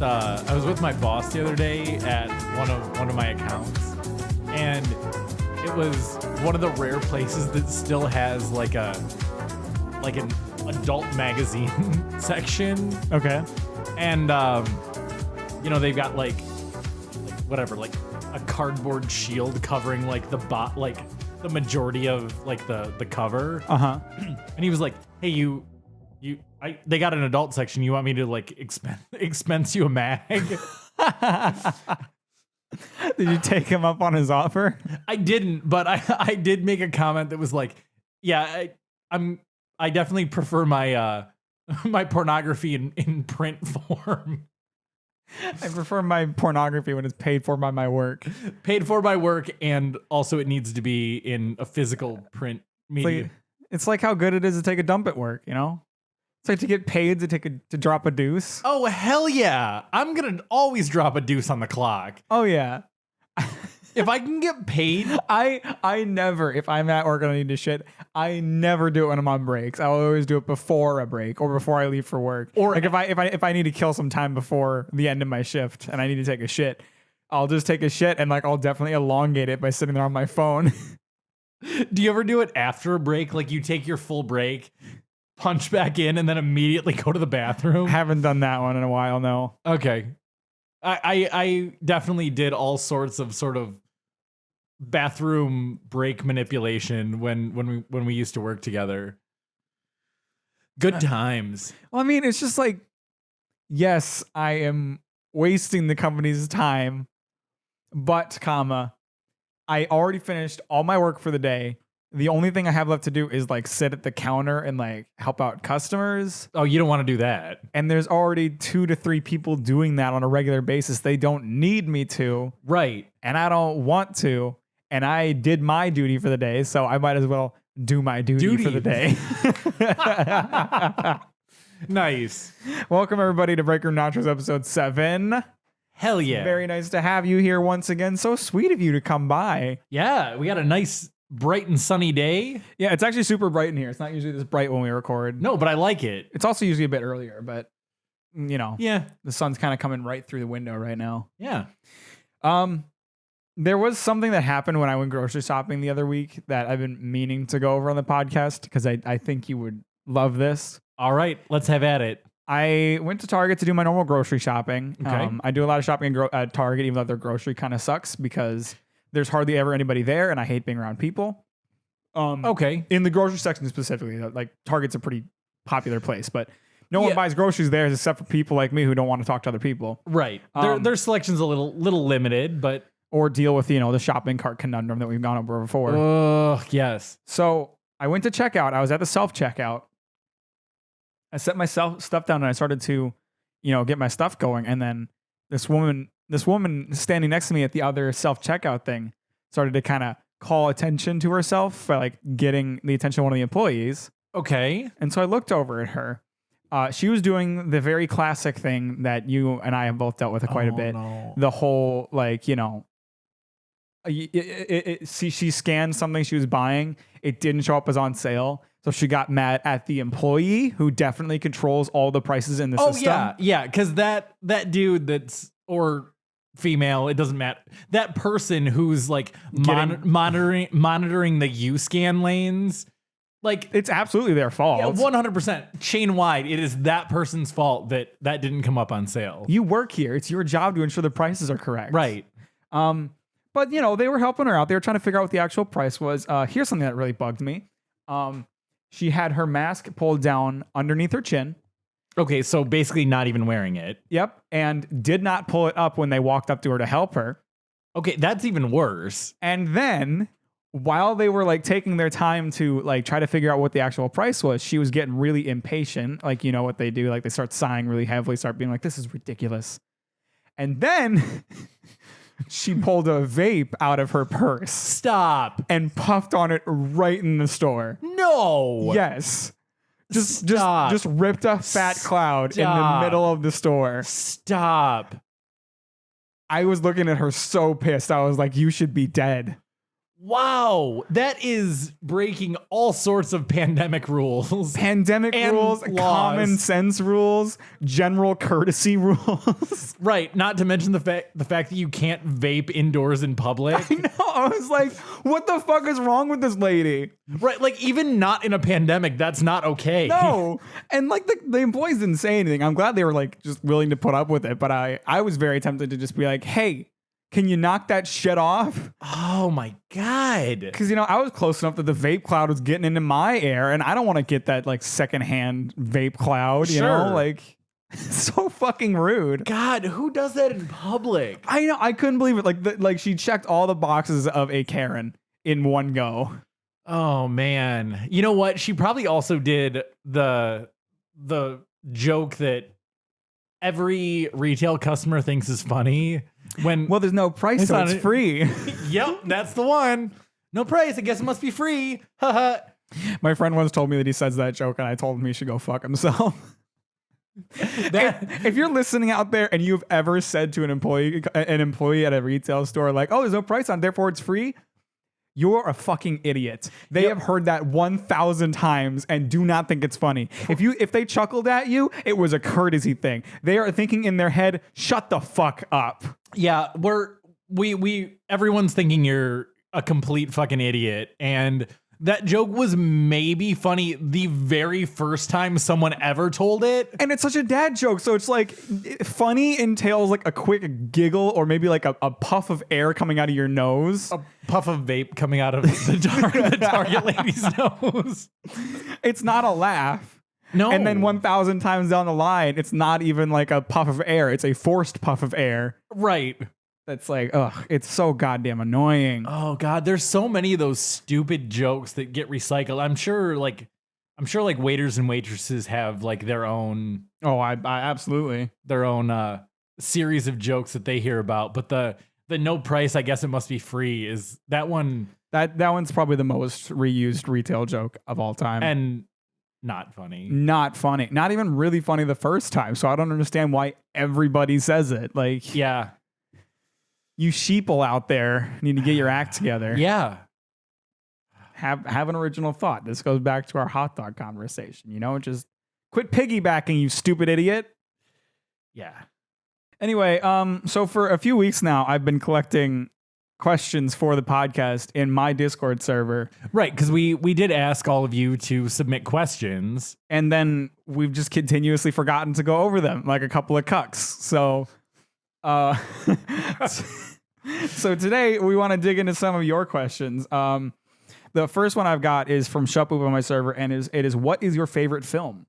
I was with my boss the other day at one of my accounts, and it was one of the rare places that still has like an adult magazine section. Okay. And they've got like a cardboard shield covering like the majority of like the cover. Uh-huh. And he was like, "Hey, they got an adult section. You want me to like expense you a mag?" Did you take him up on his offer? I didn't, but I did make a comment that was like, "Yeah, I definitely prefer my my pornography in print form. I prefer my pornography when it's paid for by my work. Paid for by work, and also it needs to be in a physical print medium." It's like how good it is to take a dump at work, you know? It's like to get paid to drop a deuce. Oh, hell yeah. I'm going to always drop a deuce on the clock. Oh, yeah. If I can get paid. I never, if I'm at work and I need to shit, I never do it when I'm on breaks. I always do it before a break or before I leave for work. Or like if I need to kill some time before the end of my shift and I need to take a shit, I'll just take a shit and like I'll definitely elongate it by sitting there on my phone. Do you ever do it after a break? Like you take your full break, punch back in, and then immediately go to the bathroom? Haven't done that one in a while, no. Okay. I definitely did all sorts of sort of bathroom break manipulation when we used to work together. Good times. Well, I mean, it's just like, yes, I am wasting the company's time, but I already finished all my work for the day. The only thing I have left to do is like sit at the counter and like help out customers. Oh, you don't want to do that. And there's already 2 to 3 people doing that on a regular basis. They don't need me to. Right. And I don't want to. And I did my duty for the day, so I might as well do my duty. For the day. Nice. Welcome everybody to Break Room Nachos episode 7. Hell yeah. Very nice to have you here once again. So sweet of you to come by. Yeah, we got a nice bright and sunny day. Yeah, it's actually super bright in here. It's not usually this bright when we record. No, but I like it. It's also usually a bit earlier, but yeah, the sun's kind of coming right through the window right now. Yeah. There was something that happened when I went grocery shopping the other week that I've been meaning to go over on the podcast because I think you would love this. All right, let's have at it. I went to Target to do my normal grocery shopping. Okay. I do a lot of shopping at Target, even though their grocery kind of sucks because there's hardly ever anybody there, and I hate being around people. Okay. In the grocery section specifically, like Target's a pretty popular place, but no one buys groceries there except for people like me who don't want to talk to other people. Right. Their selection's a little limited, but or deal with the shopping cart conundrum that we've gone over before. Yes. So I went to checkout. I was at the self checkout. I set my stuff down and I started to, get my stuff going. And then this woman standing next to me at the other self checkout thing started to kind of call attention to herself by like getting the attention of one of the employees. Okay. And so I looked over at her. She was doing the very classic thing that you and I have both dealt with quite a bit. No. The whole she scanned something she was buying. It didn't show up as on sale. So she got mad at the employee who definitely controls all the prices in the system. Oh, yeah. Because that dude or female, it doesn't matter. That person who's like monitoring the U-scan lanes, like it's absolutely their fault. Yeah, 100% chain wide. It is that person's fault that didn't come up on sale. You work here. It's your job to ensure the prices are correct. Right. But they were helping her out. They were trying to figure out what the actual price was. Here's something that really bugged me. She had her mask pulled down underneath her chin. Okay, so basically not even wearing it. Yep, and did not pull it up when they walked up to her to help her. Okay, that's even worse. And then while they were like taking their time to like try to figure out what the actual price was, she was getting really impatient. Like, you know what they do? Like they start sighing really heavily, start being like, this is ridiculous. And then she pulled a vape out of her purse. Stop. And puffed on it right in the store. No. Yes. Just ripped a fat cloud in the middle of the store. Stop. I was looking at her so pissed. I was like, you should be dead. Wow, that is breaking all sorts of pandemic rules. Pandemic And rules, laws. common sense rules, general courtesy rules. Right, not to mention the fact that you can't vape indoors in public. I know. I was like, what the fuck is wrong with this lady? Right, like even not in a pandemic, that's not okay. No. And like the employees didn't say anything. I'm glad they were like just willing to put up with it. But I was very tempted to just be like, hey, can you knock that shit off? Oh my God. Because, you know, I was close enough that the vape cloud was getting into my air, and I don't want to get that like secondhand vape cloud, you know? Sure. Like, so fucking rude. God, who does that in public? I know. I couldn't believe it. Like she checked all the boxes of a Karen in one go. Oh man. You know what? She probably also did the joke that every retail customer thinks is funny. Well, there's no price, so it's free. Yep, that's the one. No price. I guess it must be free. Haha. My friend once told me that he says that joke, and I told him he should go fuck himself. If you're listening out there and you've ever said to an employee at a retail store, like, oh, there's no price on it, therefore it's free, you're a fucking idiot. They have heard that 1,000 times and do not think it's funny. If they chuckled at you, it was a courtesy thing. They are thinking in their head, shut the fuck up. Yeah, everyone's thinking you're a complete fucking idiot, and that joke was maybe funny the very first time someone ever told it. And it's such a dad joke. So it's like funny entails like a quick giggle or maybe like a puff of air coming out of your nose. A puff of vape coming out of the Target lady's nose. It's not a laugh. No. And then 1,000 times down the line, it's not even like a puff of air. It's a forced puff of air. Right. That's like, ugh, it's so goddamn annoying. Oh God, there's so many of those stupid jokes that get recycled. I'm sure like waiters and waitresses have like their own. Oh, I absolutely. Their own series of jokes that they hear about. But the no price, I guess it must be free, is that one. That one's probably the most reused retail joke of all time. And not funny. Not funny. Not even really funny the first time. So I don't understand why everybody says it. Like, yeah. You sheeple out there need to get your act together. Yeah. Have an original thought. This goes back to our hot dog conversation. You know, just quit piggybacking, you stupid idiot. Yeah. Anyway, so for a few weeks now, I've been collecting questions for the podcast in my Discord server. Right, because we did ask all of you to submit questions. And then we've just continuously forgotten to go over them like a couple of cucks. So so today we want to dig into some of your questions. The first one I've got is from Shupoop on my server, and it is what is your favorite film?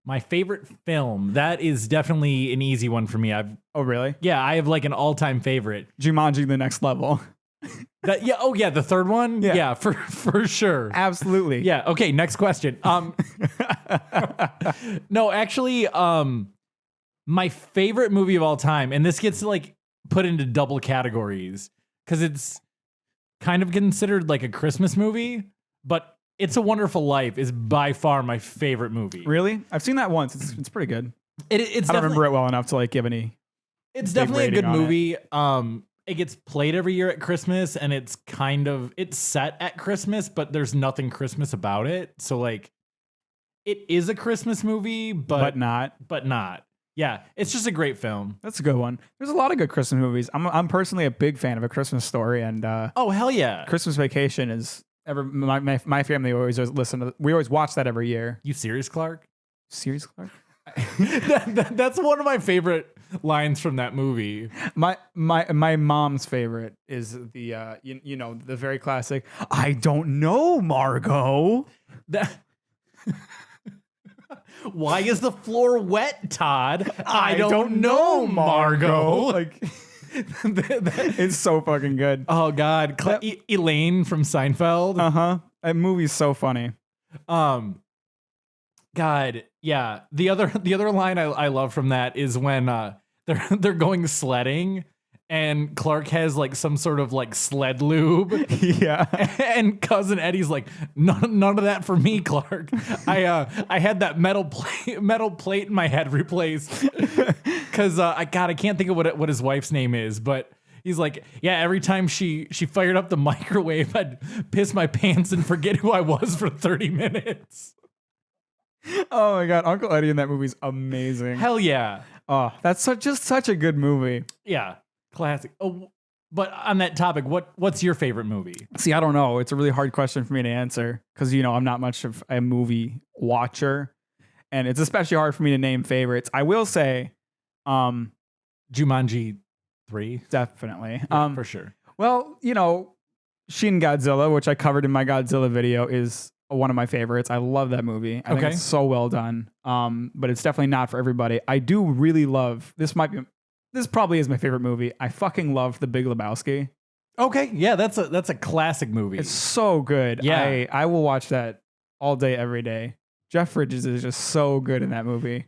My favorite film, that is definitely an easy one for me. Oh really? Yeah, I have like an all-time favorite. Jumanji: The Next Level. The third one? Yeah, for sure. Absolutely. Yeah, okay, next question. No, actually, my favorite movie of all time, and this gets like put into double categories because it's kind of considered like a Christmas movie, but It's a Wonderful Life is by far my favorite movie. Really? I've seen that once. It's pretty good. It's I don't remember it well enough to like give any. It's definitely a good movie. It. It gets played every year at Christmas, and it's set at Christmas, but there's nothing Christmas about it. So like, it is a Christmas movie, but not. Yeah, it's just a great film. That's a good one. There's a lot of good Christmas movies. I'm personally a big fan of A Christmas Story, and oh hell yeah, Christmas Vacation is my family always listen to. We always watch that every year. You serious, Clark? Serious, Clark? That's one of my favorite lines from that movie. My mom's favorite is the the very classic. I don't know, Margot. Why is the floor wet, Todd? I don't know, Margot. Like, it's so fucking good. Oh God, Elaine from Seinfeld. That movie's so funny. God, yeah. The other line I love from that is when they're going sledding. And Clark has like some sort of like sled lube. Yeah. And cousin Eddie's like, none of that for me, Clark. I had that metal plate in my head replaced. Cause I can't think of what his wife's name is, but He's like, yeah, every time she fired up the microwave, I'd piss my pants and forget who I was for 30 minutes. Oh my God. Uncle Eddie in that movie is amazing. Hell yeah. Oh, that's just such a good movie. Yeah. Classic. Oh, but on that topic, what's your favorite movie? See, I don't know. It's a really hard question for me to answer because, I'm not much of a movie watcher. And it's especially hard for me to name favorites. I will say, Jumanji 3. definitely. Yeah, for sure. Well, Shin Godzilla, which I covered in my Godzilla video, is one of my favorites. I love that movie. I think it's so well done. But it's definitely not for everybody. I do really love this probably is my favorite movie. I fucking love The Big Lebowski. Okay. Yeah, that's a classic movie. It's so good. Yeah. I will watch that all day, every day. Jeff Bridges is just so good in that movie.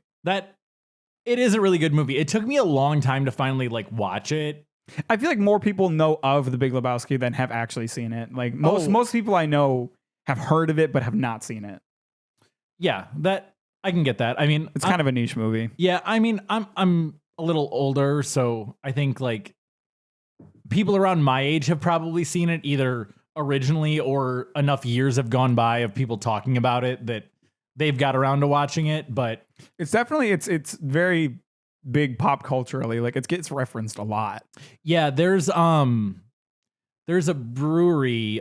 It is a really good movie. It took me a long time to finally watch it. I feel like more people know of The Big Lebowski than have actually seen it. Like most people I know have heard of it but have not seen it. Yeah, that I can get that. I mean, it's kind of a niche movie. Yeah, I mean, I'm a little older, so I think people around my age have probably seen it either originally or enough years have gone by of people talking about it that they've got around to watching it. But it's definitely it's very big pop culturally. It gets referenced a lot. Yeah, there's a brewery,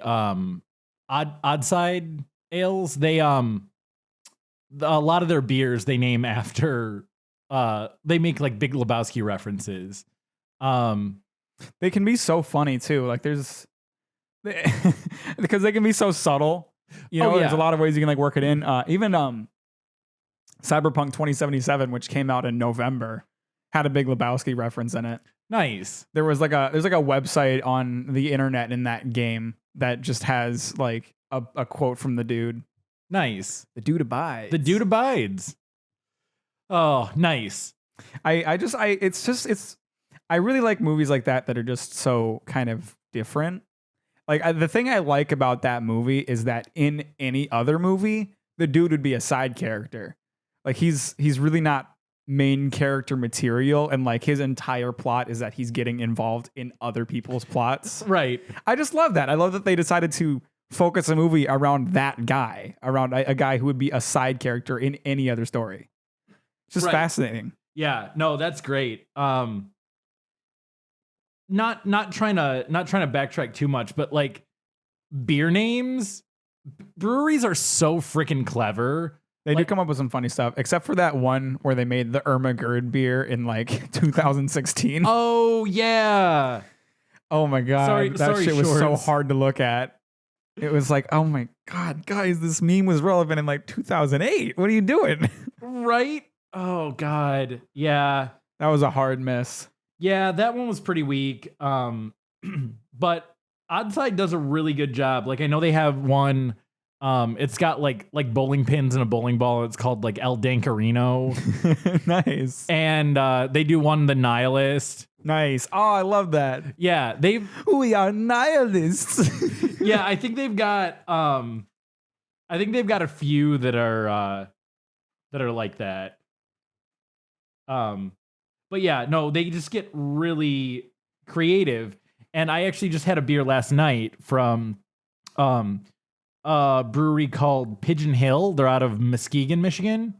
Oddside Ales. They a lot of their beers they name after they make Big Lebowski references. They can be so funny too. Because they can be so subtle. There's a lot of ways you can work it in. Even Cyberpunk 2077, which came out in November, had a Big Lebowski reference in it. Nice. There's a website on the internet in that game that just has a quote from the dude. Nice. The dude abides. The dude abides. Oh, nice. I really like movies like that are just so kind of different. The thing I like about that movie is that in any other movie, the dude would be a side character. He's really not main character material, and his entire plot is that he's getting involved in other people's plots. Right. I just love that. I love that they decided to focus a movie around that guy, around a guy who would be a side character in any other story. It's just fascinating. Yeah, no, that's great. Not trying to backtrack too much, but beer names, breweries are so freaking clever. They do come up with some funny stuff, except for that one where they made the Irma Gerd beer in 2016. Oh yeah. Oh my God. That shit was so hard to look at. It was oh my God, guys, this meme was relevant in 2008. What are you doing? Right? Oh God. Yeah. That was a hard miss. Yeah, that one was pretty weak. But Oddside does a really good job. I know they have one. It's got like bowling pins and a bowling ball. It's called El Dankarino. Nice. And they do one, The Nihilist. Nice. Oh, I love that. Yeah, we are nihilists. Yeah, I think they've got a few that are like that. But yeah, no, they just get really creative. And I actually just had a beer last night from a brewery called Pigeon Hill. They're out of Muskegon, Michigan.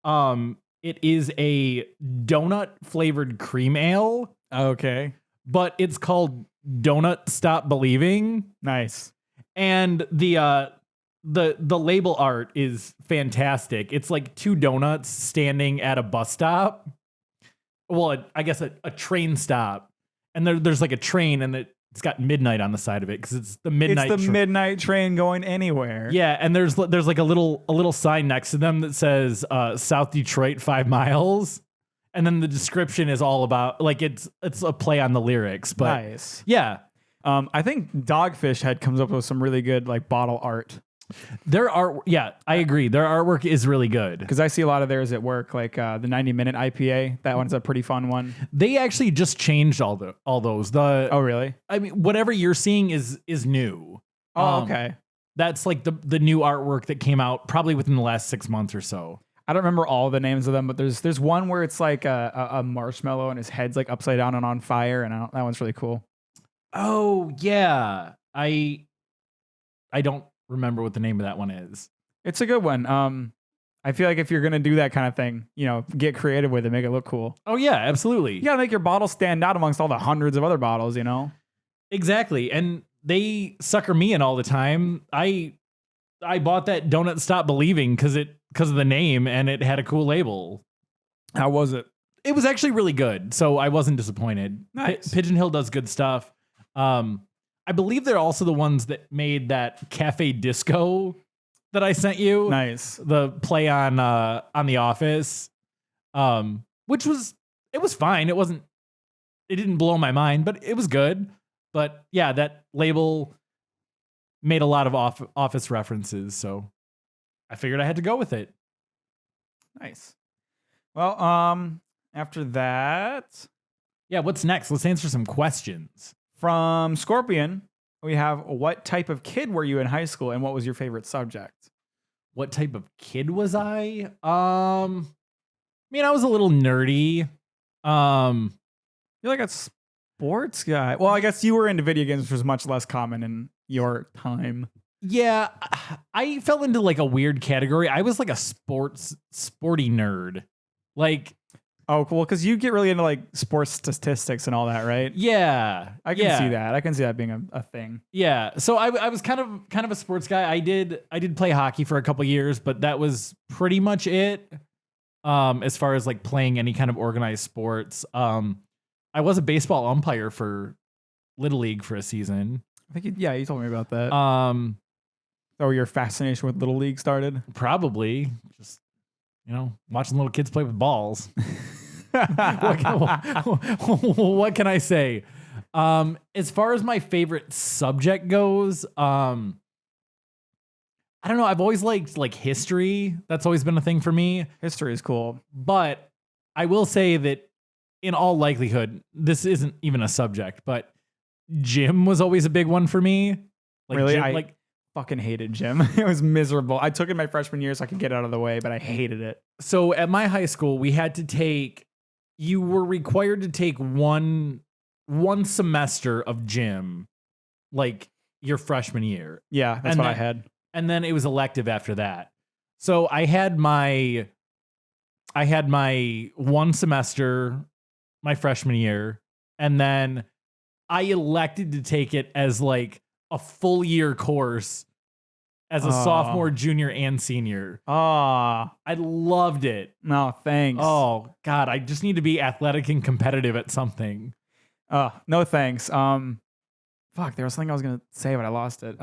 It is a donut flavored cream ale. Okay. But it's called Donut Stop Believing. Nice. And the label art is fantastic. It's two donuts standing at a bus stop. Well, I guess a train stop. And there's a train and it's got midnight on the side of it because it's the midnight. It's the midnight train going anywhere. Yeah, and there's a little sign next to them that says South Detroit 5 miles, and then the description is all about it's a play on the lyrics. But nice. Yeah, I think Dogfish Head comes up with some really good bottle art. I agree. Their artwork is really good because I see a lot of theirs at work, the 90-minute IPA. That one's a pretty fun one. They actually just changed all those. Oh, really? I mean, whatever you're seeing is new. Oh, okay. That's the new artwork that came out probably within the last 6 months or so. I don't remember all the names of them, but there's one where it's like a marshmallow and his head's like upside down and on fire, and that one's really cool. Oh yeah, I don't remember what the name of that one is. It's a good one. I feel like if you're gonna do that kind of thing, get creative with it, make it look cool. Oh yeah, absolutely. You gotta make your bottle stand out amongst all the hundreds of other bottles, Exactly, and they sucker me in all the time. I bought that Donut Stop Believing because of the name, and it had a cool label. How was it? It was actually really good, so I wasn't disappointed. Nice. Pigeon Hill does good stuff. I believe they're also the ones that made that Cafe Disco that I sent you. Nice. The play on The Office, which was fine. It didn't blow my mind, but it was good. But yeah, that label made a lot of Office references, so I figured I had to go with it. Nice. Well, after that, Yeah, what's next? Let's answer some questions. from Scorpion, we have, what type of kid were you in high school, and what was your favorite subject? What type of kid was I? I was a little nerdy. You're like a sports guy. Well, I guess you were into video games, which was much less common in your time. Yeah, I fell into like a weird category. I was like a sporty nerd. Like, Oh, cool. Because you get really into like sports statistics and all that, right? yeah, I can see that. I can see that being a thing. Yeah, so I was kind of a sports guy. I did play hockey for a couple years, but that was pretty much it. As far as like playing any kind of organized sports, I was a baseball umpire for Little League for a season. I think, you told me about that. So your fascination with Little League started? probably just watching little kids play with balls. What can I say? As far as my favorite subject goes, I don't know. I've always liked like history. That's always been a thing for me. History is cool. But I will say that in all likelihood, this isn't even a subject, but gym was always a big one for me. Like, really? I fucking hated gym. It was miserable. I took it my freshman year so I could get out of the way, but I hated it. So at my high school, you were required to take one semester of gym, like your freshman year. Yeah, that's what I had. And then it was elective after that. So I had my one semester my freshman year, and then I elected to take it as like a full year course as a sophomore, junior, and senior. I loved it. No, thanks. Oh God, I just need to be athletic and competitive at something. No thanks. Fuck, there was something I was gonna say, but I lost it.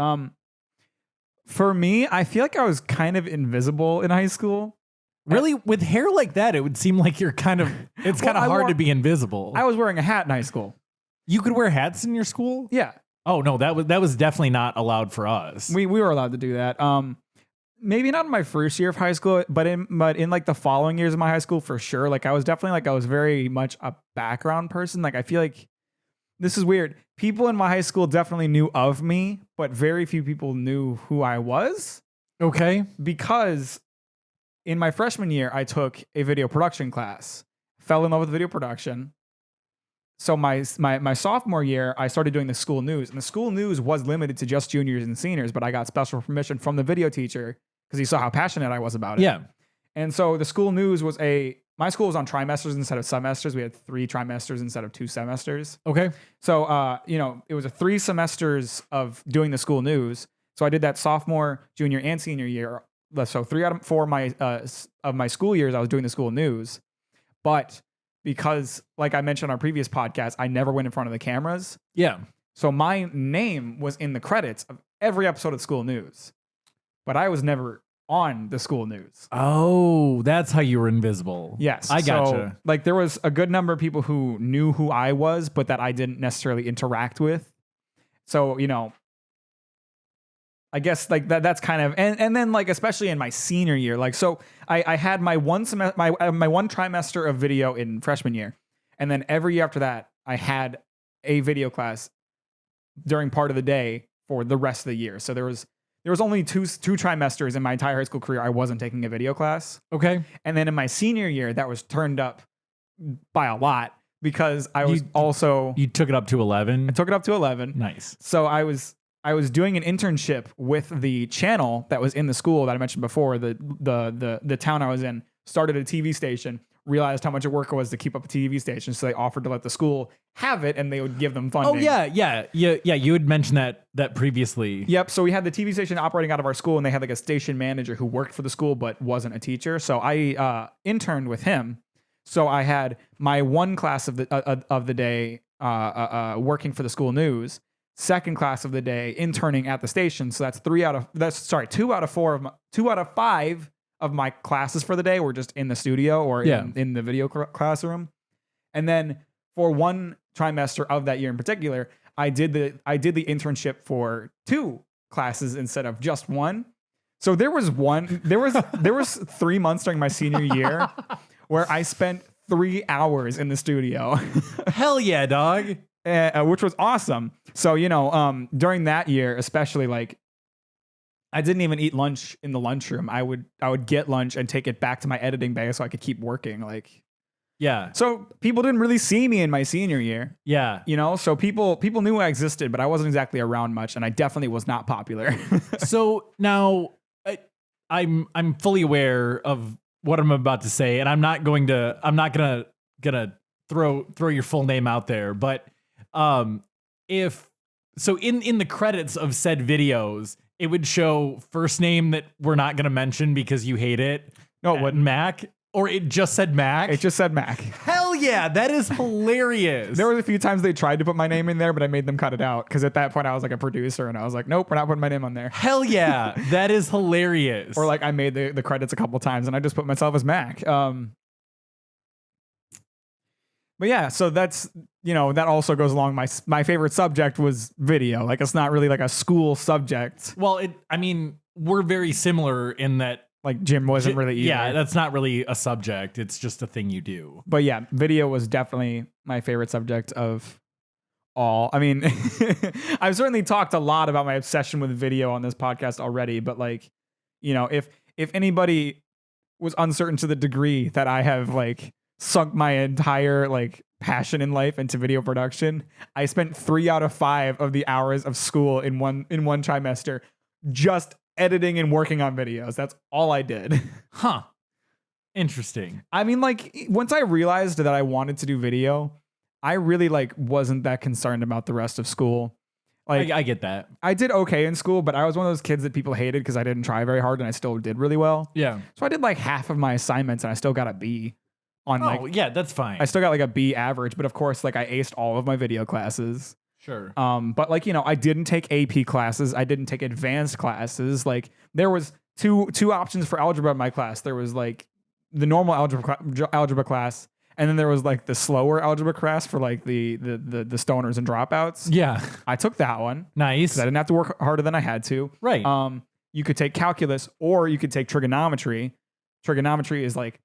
For me, I feel like I was kind of invisible in high school. Really, with hair like that, it would seem like it's kind of hard to be invisible. I was wearing a hat in high school. You could wear hats in your school? Yeah. Oh no, that was definitely not allowed for us. We were allowed to do that. Maybe not in my first year of high school, but in like the following years of my high school for sure. Like I was very much a background person. Like I feel like this is weird. People in my high school definitely knew of me, but very few people knew who I was. Okay. Because in my freshman year, I took a video production class, fell in love with video production. So my sophomore year, I started doing the school news, and the school news was limited to just juniors and seniors, but I got special permission from the video teacher because he saw how passionate I was about it. Yeah. And so the school news was my school was on trimesters instead of semesters. We had 3 trimesters instead of 2 semesters. Okay. So, it was 3 semesters of doing the school news. So I did that sophomore, junior, and senior year. So 3 out of 4 of my school years, I was doing the school news. But because, like I mentioned on our previous podcast, I never went in front of the cameras. Yeah. So my name was in the credits of every episode of School News, but I was never on the school news. Oh, that's how you were invisible. Yes. I gotcha. So, like there was a good number of people who knew who I was, but that I didn't necessarily interact with. So, I guess like that's kind of, and then like, especially in my senior year, like, so I had my one trimester of video in freshman year. And then every year after that, I had a video class during part of the day for the rest of the year. So there was there was only two trimesters in my entire high school career I wasn't taking a video class. Okay. And then in my senior year, that was turned up by a lot because I was also You took it up to 11. I took it up to 11. Nice. So I was doing an internship with the channel that was in the school that I mentioned before. The town I was in started a TV station, realized how much work it was to keep up a TV station, so they offered to let the school have it, and they would give them funding. Oh yeah. You had mentioned that previously. Yep. So we had the TV station operating out of our school, and they had like a station manager who worked for the school but wasn't a teacher. So I interned with him. So I had my one class of the day working for the school news, second class of the day interning at the station. So that's 2 out of 5 of my classes for the day were just in the studio or in the video classroom. And then for one trimester of that year in particular, I did the internship for 2 classes instead of just one. So there was 3 months during my senior year where I spent 3 hours in the studio. Hell yeah, dog. Which was awesome. So, during that year, especially, like, I didn't even eat lunch in the lunchroom. I would get lunch and take it back to my editing bay so I could keep working. Like, yeah. So people didn't really see me in my senior year. Yeah. So people knew I existed, but I wasn't exactly around much, and I definitely was not popular. So now I'm fully aware of what I'm about to say, and I'm not gonna throw your full name out there, but if so in the credits of said videos, it would show first name that we're not gonna mention because you hate it. No, it wouldn't. Mack, or it just said Mack. It just said Mack. Hell yeah, that is hilarious. There was a few times they tried to put my name in there, but I made them cut it out because at that point I was like a producer, and I was like, nope, we're not putting my name on there. Hell yeah, that is hilarious. Or like I made the credits a couple times, and I just put myself as Mack. But yeah, so that's, that also goes along. My favorite subject was video. Like, it's not really like a school subject. Well, we're very similar in that. Like, gym wasn't really either. Yeah, that's not really a subject. It's just a thing you do. But yeah, video was definitely my favorite subject of all. I mean, I've certainly talked a lot about my obsession with video on this podcast already. But like, if anybody was uncertain to the degree that I have like sunk my entire like passion in life into video production, I spent 3 out of 5 of the hours of school in one trimester just editing and working on videos. That's all I did. Huh. Interesting. I mean, like, once I realized that I wanted to do video, I really like wasn't that concerned about the rest of school. Like, I get that. I did okay in school, but I was one of those kids that people hated because I didn't try very hard, and I still did really well. Yeah. So I did like half of my assignments, and I still got a B on yeah, that's fine. I still got like a B average, but of course, like I aced all of my video classes. Sure. But like, I didn't take AP classes. I didn't take advanced classes. Like, there was two options for algebra in my class. There was like the normal algebra class, and then there was like the slower algebra class for like the stoners and dropouts. Yeah. I took that one. Nice. Because I didn't have to work harder than I had to. Right. You could take calculus, or you could take trigonometry. Trigonometry is like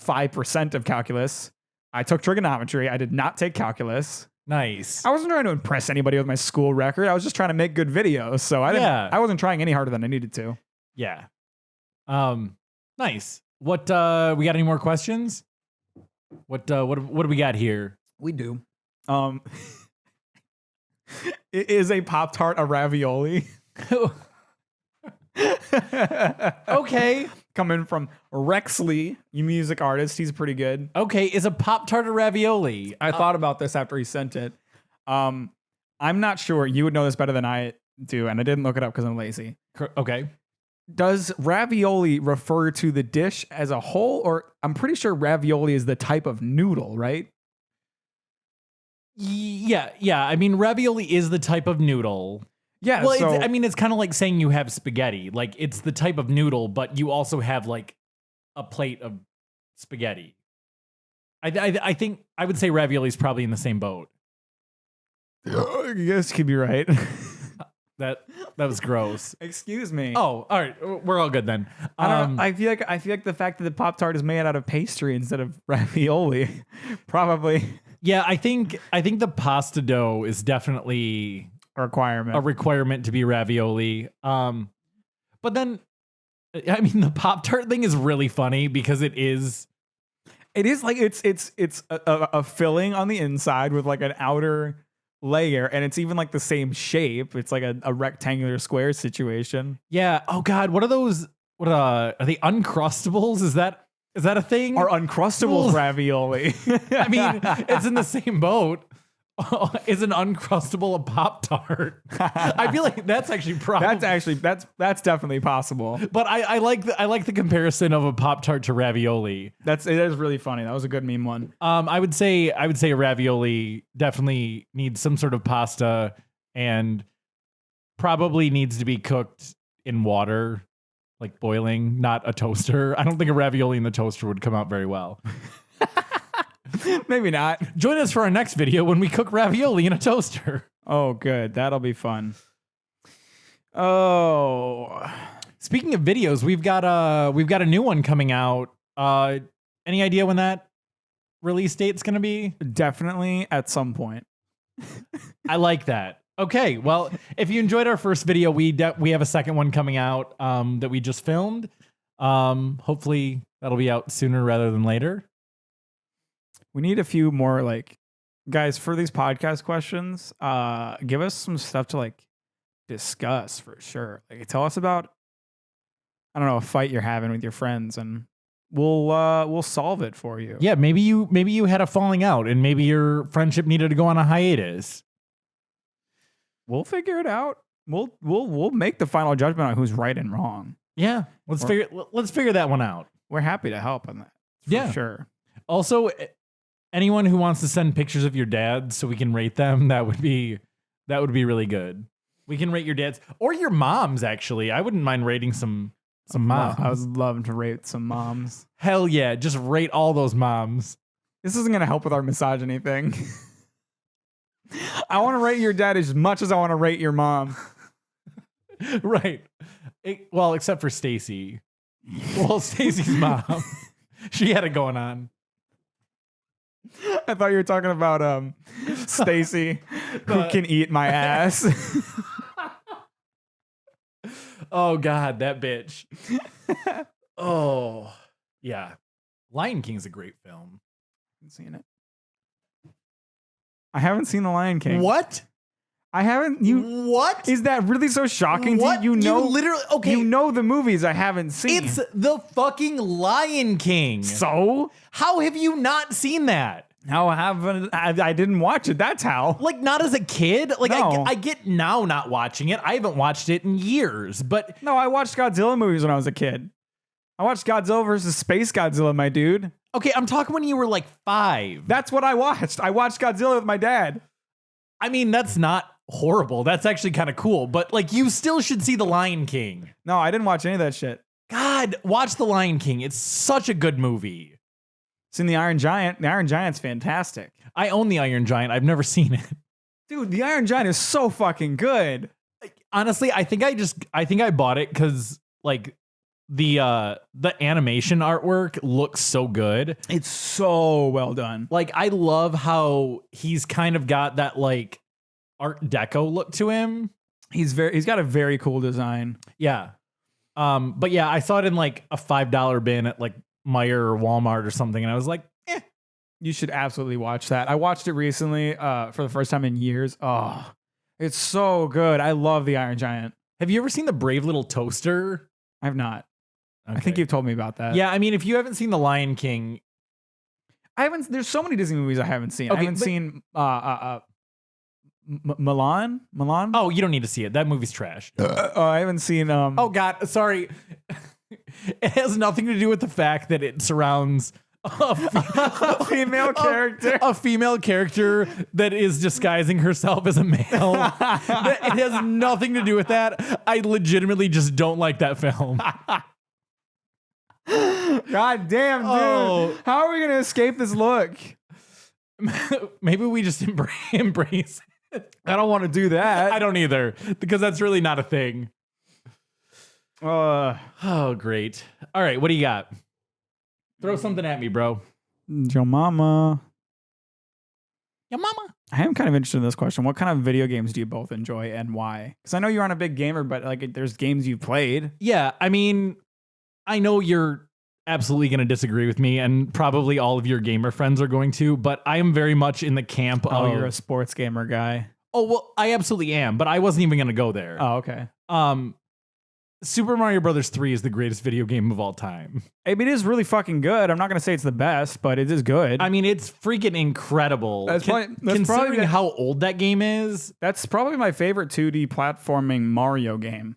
5% of calculus. I took trigonometry. I did not take calculus. Nice. I wasn't trying to impress anybody with my school record. I was just trying to make good videos. So I wasn't trying any harder than I needed to. Yeah. Nice. What we got any more questions? What do we got here? We do. Is a Pop-Tart a ravioli? Okay. Coming from Rexley, you music artist. He's pretty good. Okay, is a Pop-Tart a ravioli? I thought about this after he sent it. I'm not sure. You would know this better than I do, and I didn't look it up because I'm lazy. Okay. Does ravioli refer to the dish as a whole, or I'm pretty sure ravioli is the type of noodle, right? Yeah. I mean, ravioli is the type of noodle. Yeah. Well, it's kind of like saying you have spaghetti. Like, it's the type of noodle, but you also have like a plate of spaghetti. I think I would say ravioli is probably in the same boat. I guess you could be right. That was gross. Excuse me. Oh, all right. We're all good then. I don't know. I feel like the fact that the Pop-Tart is made out of pastry instead of ravioli, probably. Yeah, I think the pasta dough is definitely a requirement to be ravioli. But then, I mean, the Pop-Tart thing is really funny because it is like it's a filling on the inside with like an outer layer, and it's even like the same shape. It's like a rectangular square situation. Yeah. Oh God, what are those? What are they? Uncrustables? Is that a thing? Or Uncrustables ravioli. I mean, it's in the same boat. Is an Uncrustable a Pop-Tart? I feel like that's actually probably that's definitely possible. But I like the comparison of a Pop-Tart to ravioli. It is really funny. That was a good meme one. I would say a ravioli definitely needs some sort of pasta and probably needs to be cooked in water, like boiling, not a toaster. I don't think a ravioli in the toaster would come out very well. Maybe not. Join us for our next video when we cook ravioli in a toaster. Oh, good. That'll be fun. Oh, speaking of videos, we've got a new one coming out. Any idea when that release date's going to be? Definitely at some point. I like that. Okay, well, if you enjoyed our first video, we have a second one coming out that we just filmed. Hopefully that'll be out sooner rather than later. We need a few more, like, guys, for these podcast questions, give us some stuff to like discuss for sure. Like, tell us about, I don't know, a fight you're having with your friends, and we'll solve it for you. Yeah, maybe you had a falling out and maybe your friendship needed to go on a hiatus. We'll figure it out. We'll make the final judgment on who's right and wrong. Yeah, let's figure that one out. We're happy to help on that. For sure. Also, anyone who wants to send pictures of your dad so we can rate them, that would be really good. We can rate your dads or your moms. Actually, I wouldn't mind rating some moms. I would love to rate some moms. Hell yeah, just rate all those moms. This isn't gonna help with our misogyny thing. I want to rate your dad as much as I want to rate your mom. Right. Well, except for Stacy. Well, Stacy's mom. She had it going on. I thought you were talking about Stacy, who can eat my ass. Oh God, that bitch. Oh yeah, Lion King's a great film. I haven't seen it. I haven't seen The Lion King. What? I haven't. You what? Is that really so shocking what? to you? You know, literally. Okay, you know the movies I haven't seen. It's the fucking Lion King. So how have you not seen that? How haven't I didn't watch it? That's how. Like, not as a kid. Like, No. I get now not watching it. I haven't watched it in years. But No, I watched Godzilla movies when I was a kid. I watched Godzilla versus Space Godzilla, my dude. okay, I'm talking when you were like 5. That's what I watched. I watched Godzilla with my dad. I mean, that's not horrible. That's actually kind of cool. But like, you still should see The Lion King. No, I didn't watch any of that shit. God, watch The Lion King. It's such a good movie. Seen The Iron Giant. The Iron Giant's fantastic. I own The Iron Giant. I've never seen it. Dude, The Iron Giant is so fucking good. Honestly, I think I bought it because like the animation artwork looks so good. It's so well done. Like, I love how he's kind of got that like Art Deco look to him. He's got a very cool design. Yeah. But yeah, I saw it in like a $5 bin at like Meijer or Walmart or something, and I was like, You should absolutely watch that. I watched it recently for the first time in years. Oh, it's so good. I love The Iron Giant. have you ever seen The Brave Little Toaster? I have not. Okay. I think you've told me about that. Yeah, I mean, if you haven't seen The Lion King, There's so many Disney movies I haven't seen. Okay, I haven't seen Milan. oh, you don't need to see it. That movie's trash. I haven't seen. Oh God, sorry. It has nothing to do with the fact that it surrounds a female character. a female character that is disguising herself as a male. It has nothing to do with that. I legitimately just don't like that film. God damn, dude. Oh. How are we gonna escape this look? Maybe we just embrace it. I don't want to do that. I don't either, because that's really not a thing. Oh, great. All right, what do you got? Throw something at me, bro. Your mama. Your mama. I am kind of interested in this question. What kind of video games do you both enjoy and why? Because I know you aren't a big gamer, but like there's games you've played. Yeah, I mean, I know you're absolutely going to disagree with me, and probably all of your gamer friends are going to, but I am very much in the camp of... Oh, you're a sports gamer guy. Oh, well, I absolutely am, but I wasn't even going to go there. Oh, okay. Super Mario Brothers 3 is the greatest video game of all time. I mean, it is really fucking good. I'm not going to say it's the best, but it is good. I mean, it's freaking incredible. That's Considering how old that game is. That's probably my favorite 2D platforming Mario game.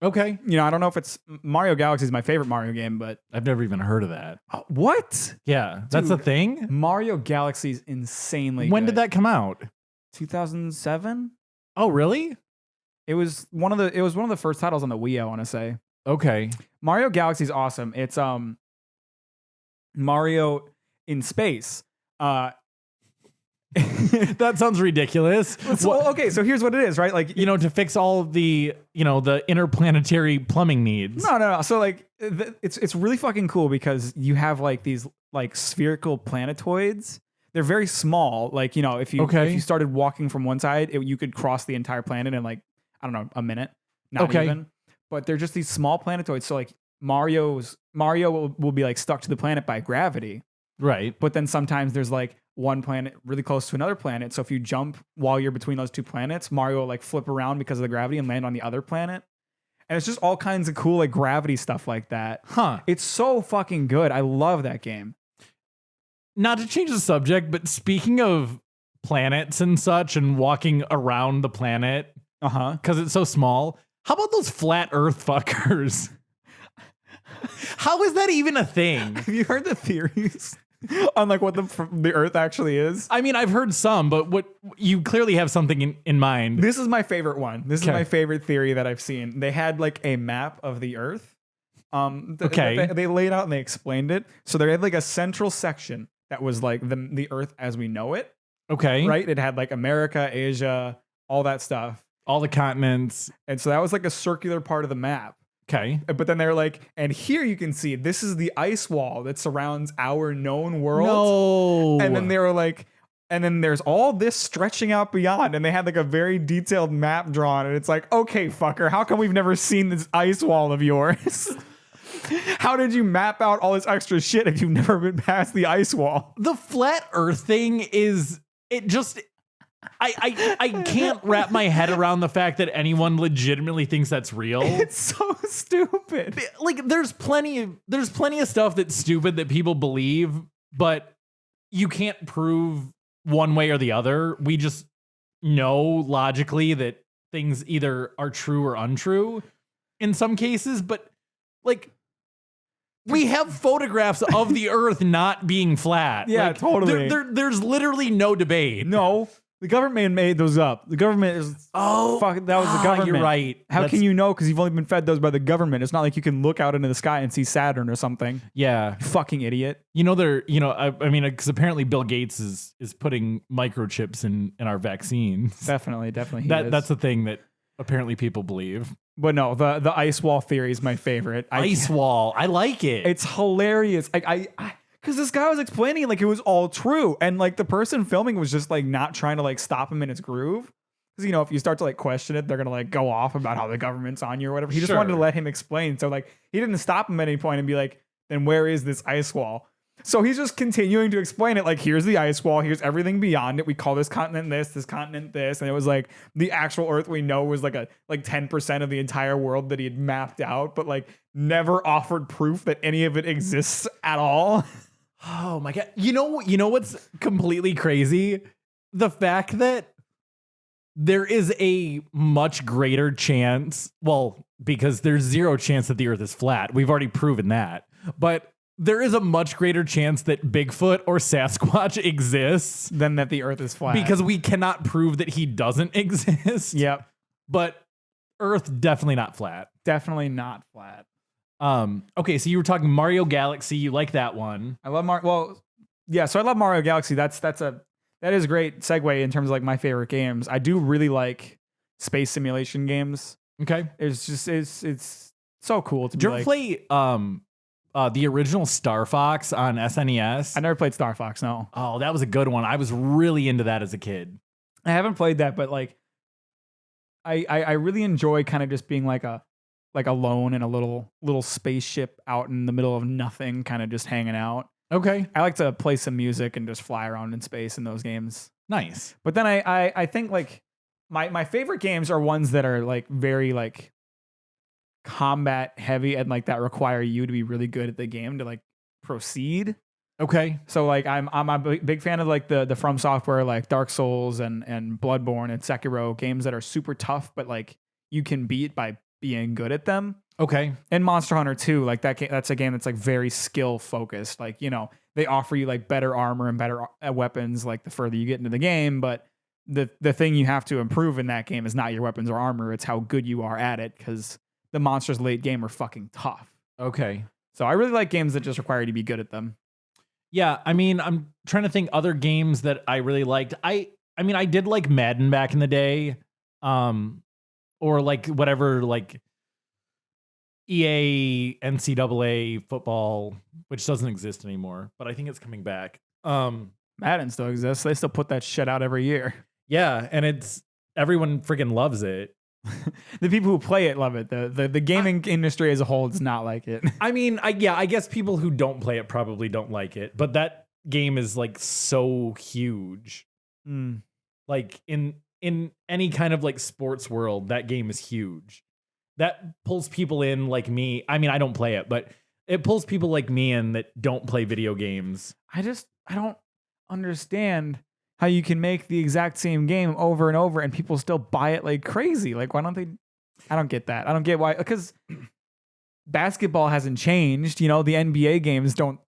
Okay. You know, I don't know if it's Mario Galaxies is my favorite Mario game, but I've never even heard of that. What? Yeah, that's a thing? Mario Galaxies insanely When good. did that come out? 2007? Oh, really? It was one of the first titles on the Wii, I want to say. Okay. Mario Galaxy is awesome. It's Mario in space. That sounds ridiculous. So, okay, so here's what it is, right? Like, to fix all of the, the interplanetary plumbing needs. No. So like, it's really fucking cool because you have like these like spherical planetoids. They're very small. Like, if you started walking from one side, you could cross the entire planet in like, I don't know, a minute. Not even. But they're just these small planetoids. So like Mario will be like stuck to the planet by gravity. Right. But then sometimes there's like one planet really close to another planet. So if you jump while you're between those two planets, Mario will like flip around because of the gravity and land on the other planet. And it's just all kinds of cool like gravity stuff like that. Huh. It's so fucking good. I love that game. Not to change the subject, but speaking of planets and such and walking around the planet, because it's so small, how about those flat Earth fuckers? How is that even a thing? Have you heard the theories on like what the Earth actually is? I mean, I've heard some, but what you clearly have something in mind. This is my favorite one. This is my favorite theory that I've seen. They had like a map of the Earth. They laid out and they explained it. So they had like a central section that was like the Earth as we know it. Okay. Right? It had like America, Asia, all that stuff. All the continents. And so that was like a circular part of the map. Okay. But then they're like, and here you can see this is the ice wall that surrounds our known world. No. And then they were like, and then there's all this stretching out beyond. And they had like a very detailed map drawn. And it's like, okay, fucker, how come we've never seen this ice wall of yours? How did you map out all this extra shit if you've never been past the ice wall? The flat Earth thing is, it just... I can't wrap my head around the fact that anyone legitimately thinks that's real. It's so stupid. Like there's plenty of stuff that's stupid that people believe, but you can't prove one way or the other. We just know logically that things either are true or untrue in some cases, but like we have photographs of the Earth not being flat. Yeah, like, totally. There's literally no debate. No. The government made those up. The government is... Oh. Fuck, that was the government. You're right. How can you know? Because you've only been fed those by the government. It's not like you can look out into the sky and see Saturn or something. Yeah. You fucking idiot. I mean, because apparently Bill Gates is putting microchips in our vaccines. Definitely. That's the thing that apparently people believe. But no, the ice wall theory is my favorite. Ice wall. I like it. It's hilarious. Because this guy was explaining it like it was all true. And like the person filming was just like not trying to like stop him in his groove. Because, if you start to like question it, they're going to like go off about how the government's on you or whatever. He just wanted to let him explain. So like he didn't stop him at any point and be like, then where is this ice wall? So he's just continuing to explain it. Like, here's the ice wall. Here's everything beyond it. We call this continent this continent this. And it was like the actual Earth we know was like 10% of the entire world that he had mapped out, but like never offered proof that any of it exists at all. Oh my God. You know what's completely crazy? The fact that there is a much greater chance, because there's zero chance that the Earth is flat. We've already proven that. But there is a much greater chance that Bigfoot or Sasquatch exists than that the Earth is flat. Because we cannot prove that he doesn't exist. Yep. But Earth definitely not flat. Definitely not flat. Okay, so you were talking Mario Galaxy. You like that one? I love Mario. Well, yeah. So I love Mario Galaxy. That is a great segue in terms of like my favorite games. I do really like space simulation games. Okay, it's so cool to. Did you ever play the original Star Fox on SNES? I never played Star Fox. No. Oh, that was a good one. I was really into that as a kid. I haven't played that, but like I really enjoy kind of just being like alone in a little spaceship out in the middle of nothing, kind of just hanging out. Okay. I like to play some music and just fly around in space in those games. Nice. But then I think like my favorite games are ones that are like very like combat heavy and like that require you to be really good at the game to like proceed. Okay. So like I'm a big fan of like the From Software, like Dark Souls and Bloodborne and Sekiro, games that are super tough but like you can beat by being good at them. Okay. And Monster Hunter 2, like that's a game that's like very skill focused. Like, you know, they offer you like better armor and better weapons like the further you get into the game, but the thing you have to improve in that game is not your weapons or armor, it's how good you are at it, cuz the monsters late game are fucking tough. Okay. So I really like games that just require you to be good at them. Yeah, I mean, I'm trying to think other games that I really liked. I mean, I did like Madden back in the day. Or like whatever, like EA NCAA football, which doesn't exist anymore, but I think it's coming back. Madden still exists. They still put that shit out every year. Yeah, and everyone freaking loves it. The people who play it love it. The gaming industry as a whole does not like it. I mean, I guess people who don't play it probably don't like it, but that game is like so huge. Like in any kind of like sports world, that game is huge. That pulls people in like me. I mean, I don't play it, but it pulls people like me in that don't play video games. I don't understand how you can make the exact same game over and over and people still buy it like crazy. Like, why don't they? I don't get that. I don't get why. Because basketball hasn't changed. You know, the NBA games don't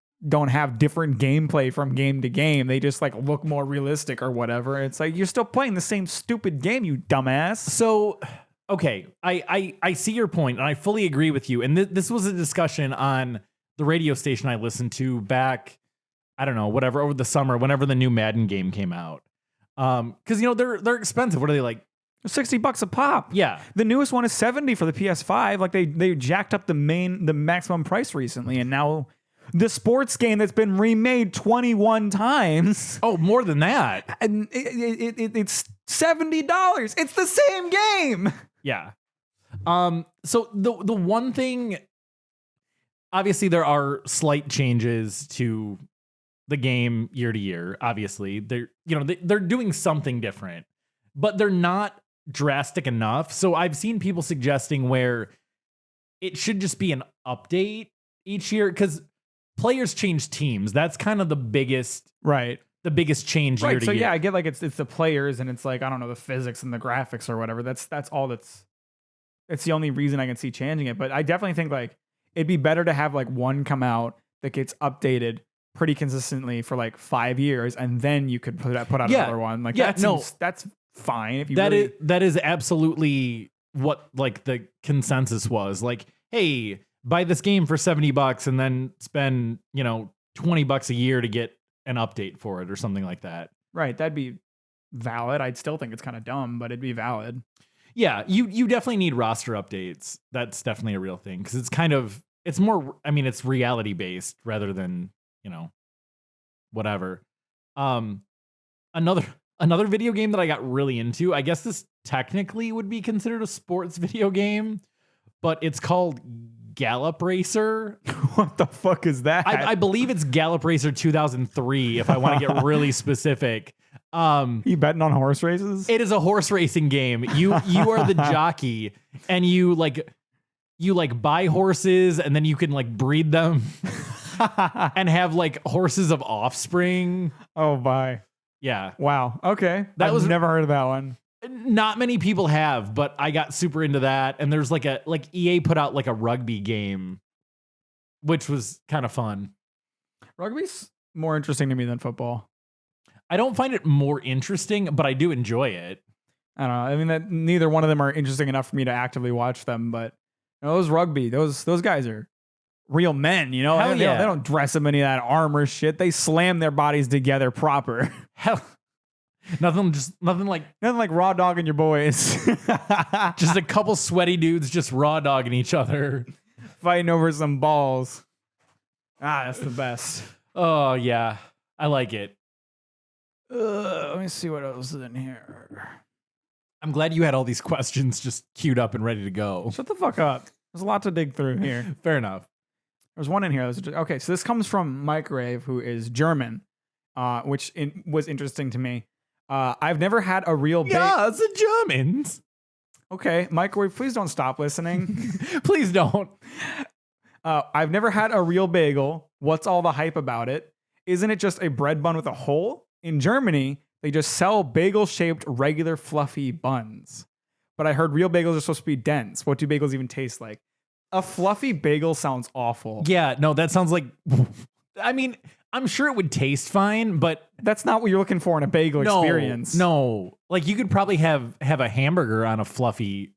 have different gameplay from game to game. They just like look more realistic or whatever. It's like you're still playing the same stupid game, you dumbass. So, okay, I see your point, and I fully agree with you. And this was a discussion on the radio station I listened to back, I don't know, whatever, over the summer, whenever the new Madden game came out. Because you know they're expensive. What are they like? $60 a pop. Yeah, the newest one is $70 for the PS5. Like they jacked up the maximum price recently, and now the sports game that's been remade 21 times. Oh, more than that. And it's $70. It's the same game. Yeah. So the one thing, obviously there are slight changes to the game year to year. Obviously, they're doing something different, but they're not drastic enough. So I've seen people suggesting where it should just be an update each year, because players change teams. That's kind of the biggest, right? The biggest change year to so year. Yeah, I get like it's the players and it's like, I don't know, the physics and the graphics or whatever. That's all it's the only reason I can see changing it. But I definitely think like it'd be better to have like one come out that gets updated pretty consistently for like 5 years, and then you could put out another one. Like that's fine if you that is absolutely what like the consensus was. Like, hey, buy this game for $70 and then spend, $20 a year to get an update for it or something like that. Right. That'd be valid. I'd still think it's kind of dumb, but it'd be valid. Yeah. You definitely need roster updates. That's definitely a real thing. 'Cause it's more, I mean, it's reality based rather than, whatever. Another video game that I got really into, I guess this technically would be considered a sports video game, but it's called Gallop Racer. What the fuck is that? I believe it's Gallop Racer 2003, if I want to get really specific. You betting on horse races? It is a horse racing game. You are the jockey, and you buy horses, and then you can like breed them and have like horses of offspring. Oh my. Yeah. Wow. Okay. I've never heard of that one. Not many people have, but I got super into that. And there's like EA put out like a rugby game, which was kind of fun. Rugby's more interesting to me than football. I don't find it more interesting, but I do enjoy it. I don't know. I mean, that neither one of them are interesting enough for me to actively watch them, but those rugby, those guys are real men, Hell they yeah. don't dress them in any of that armor shit. They slam their bodies together proper. Hell, nothing like raw dogging your boys. just a couple sweaty dudes just raw dogging each other, fighting over some balls. That's the best. Oh yeah, I like it. Let me see what else is in here. I'm glad you had all these questions just queued up and ready to go. Shut the fuck up. There's a lot to dig through here. Fair enough. There's one in here. Okay, so this comes from Microwave, who is German, which was interesting to me. I've never had a real Yeah, it's the Germans. Okay, Microwave, please don't stop listening. Please don't. I've never had a real bagel. What's all the hype about it? Isn't it just a bread bun with a hole? In Germany, they just sell bagel-shaped, regular, fluffy buns. But I heard real bagels are supposed to be dense. What do bagels even taste like? A fluffy bagel sounds awful. Yeah, no, that sounds like... I mean, I'm sure it would taste fine, but... That's not what you're looking for in a bagel experience. No. Like, you could probably have a hamburger on a fluffy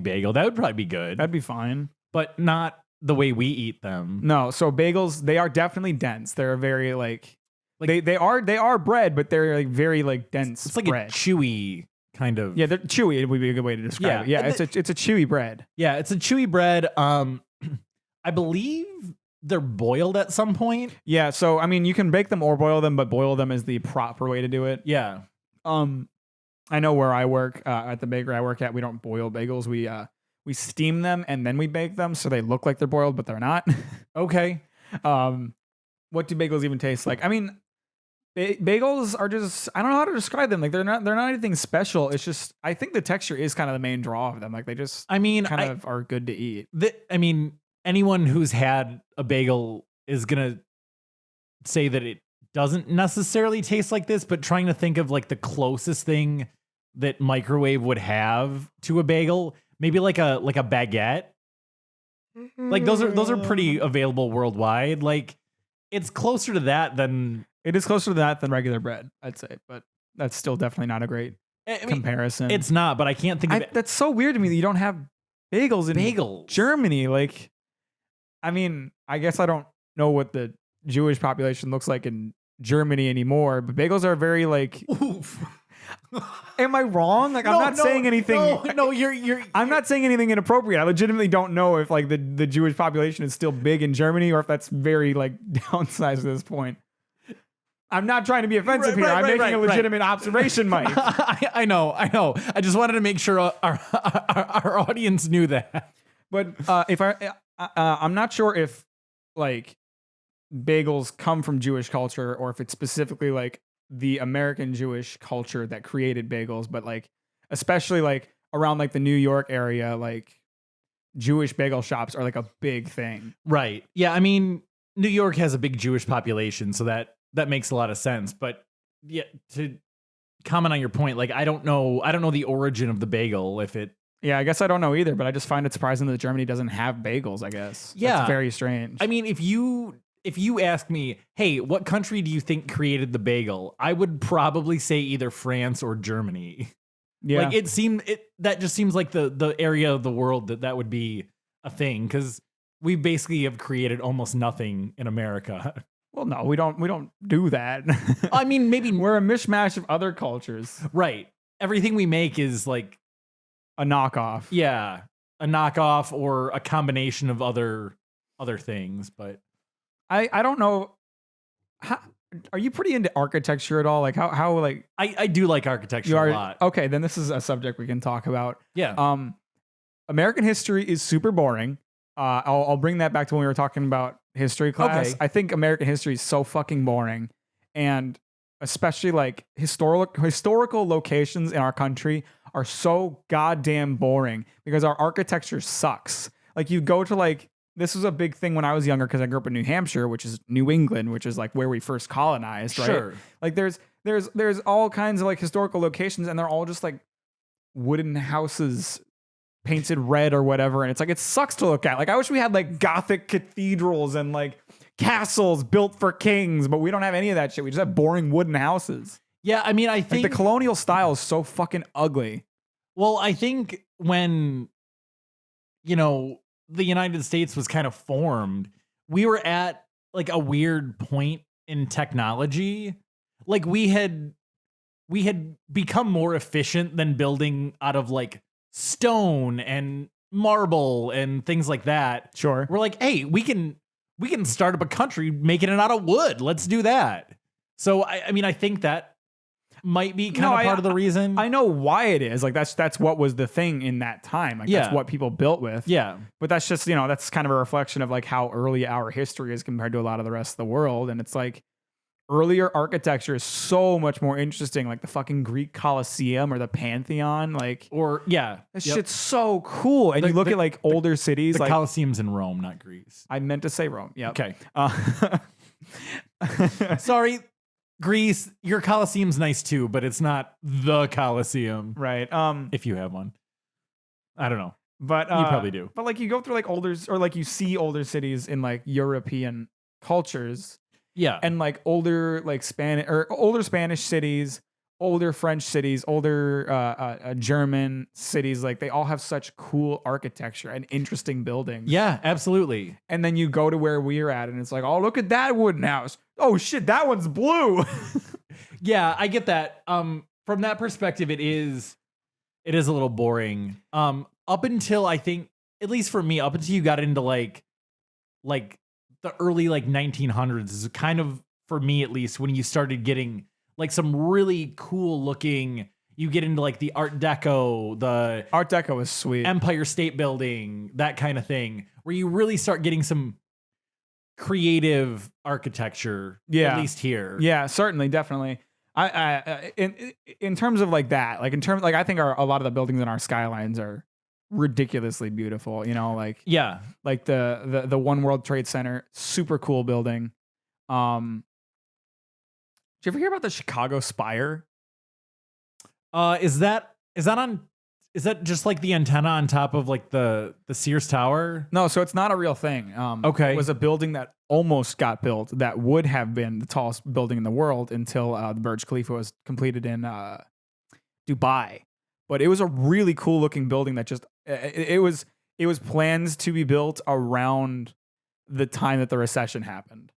bagel. That would probably be good. That'd be fine. But not the way we eat them. No, so bagels, they are definitely dense. They're very, like they are bread, but they're like very like dense. It's like bread. a chewy kind of. Yeah, they're chewy. It would be a good way to describe it. Yeah, it's a chewy bread. Yeah, it's a chewy bread. I believe they're boiled at some point. Yeah, so I mean, you can bake them or boil them, but boil them is the proper way to do it. Yeah. I know where I work at the bakery I work at, we don't boil bagels. We steam them and then we bake them, so they look like they're boiled, but they're not. Okay. What do bagels even taste like? I mean, bagels are just, I don't know how to describe them. Like they're not anything special. It's just, I think the texture is kind of the main draw of them. Like they just, kind of are good to eat. Anyone who's had a bagel is gonna say that it doesn't necessarily taste like this, but trying to think of like the closest thing that Microwave would have to a bagel, maybe like a baguette. Like those are pretty available worldwide. Like it's closer to that than regular bread, I'd say, but that's still definitely not a great comparison. It's not, but I can't think of it. That's so weird to me that you don't have bagels in Germany. Like, I mean, I guess I don't know what the Jewish population looks like in Germany anymore, but bagels are very like. Oof. Am I wrong? Like, I'm not saying anything. No, you're. I'm not saying anything inappropriate. I legitimately don't know if like the Jewish population is still big in Germany or if that's very like downsized at this point. I'm not trying to be offensive here. I'm making a legitimate observation, Mike. I know. I just wanted to make sure our audience knew that. But I'm not sure if like bagels come from Jewish culture or if it's specifically like the American Jewish culture that created bagels, but like especially like around like the New York area, like Jewish bagel shops are like a big thing. Right. Yeah, I mean, New York has a big Jewish population, so that makes a lot of sense. But yeah, to comment on your point, like I don't know the origin of the bagel. Yeah, I guess I don't know either, but I just find it surprising that Germany doesn't have bagels, I guess. Yeah. That's very strange. I mean, if you ask me, hey, what country do you think created the bagel? I would probably say either France or Germany. Yeah. Like that just seems like the area of the world that would be a thing, because we basically have created almost nothing in America. Well, no, we don't do that. I mean, maybe we're a mishmash of other cultures. Right. Everything we make is like a knockoff. Yeah, a knockoff or a combination of other things, but I don't know. Are you pretty into architecture at all? Like how like I do like architecture a lot. Okay, then this is a subject we can talk about. Yeah. American history is super boring. I'll bring that back to when we were talking about history class. Okay. I think American history is so fucking boring, and especially like historical locations in our country are so goddamn boring because our architecture sucks. Like you go to like. This was a big thing when I was younger because I grew up in New Hampshire, which is New England, which is like where we first colonized, right? Sure. Like there's all kinds of like historical locations and they're all just like wooden houses painted red or whatever. And it's like, it sucks to look at. Like I wish we had like Gothic cathedrals and like castles built for kings, but we don't have any of that shit. We just have boring wooden houses. Yeah, I mean, I think like the colonial style is so fucking ugly. Well, I think when, the United States was kind of formed, we were at like a weird point in technology. Like we had become more efficient than building out of like stone and marble and things like that. Sure. We're like, hey, we can start up a country making it out of wood. Let's do that. So I mean, I think that might be kind of part of the reason. I know why it is. Like that's what was the thing in that time. Like that's what people built with. Yeah. But that's just, that's kind of a reflection of like how early our history is compared to a lot of the rest of the world. And it's like earlier architecture is so much more interesting, like the fucking Greek Colosseum or the Pantheon. Like, that shit's so cool. And you look at like older cities. The like Colosseum's in Rome, not Greece. I meant to say Rome. Yeah. Okay. Sorry, Greece. Your Colosseum's nice too, but it's not the Colosseum. Right. If you have one, I don't know. But you probably do. But like you go through like older, or like you see older cities in like European cultures. Yeah. And like older like older Spanish cities, older French cities, older German cities, like they all have such cool architecture and interesting buildings. Yeah, absolutely. And then you go to where we're at and it's like, oh, look at that wooden house. Oh shit, that one's blue. Yeah, I get that. From that perspective, it is a little boring. Up until I think, at least for me, up until you got into like the early like 1900s is kind of, for me at least, when you started getting like some really cool looking, you get into like the Art Deco is sweet. Empire State Building, that kind of thing, where you really start getting some creative architecture. Yeah. At least here. Yeah, certainly, definitely. I in terms of like that, like I think a lot of the buildings in our skylines are ridiculously beautiful, like like the One World Trade Center, super cool building. Did you ever hear about the Chicago Spire? Is that just like the antenna on top of like the Sears Tower? No, so it's not a real thing. Okay. It was a building that almost got built that would have been the tallest building in the world until the Burj Khalifa was completed in Dubai. But it was a really cool looking building that just it was plans to be built around the time that the recession happened.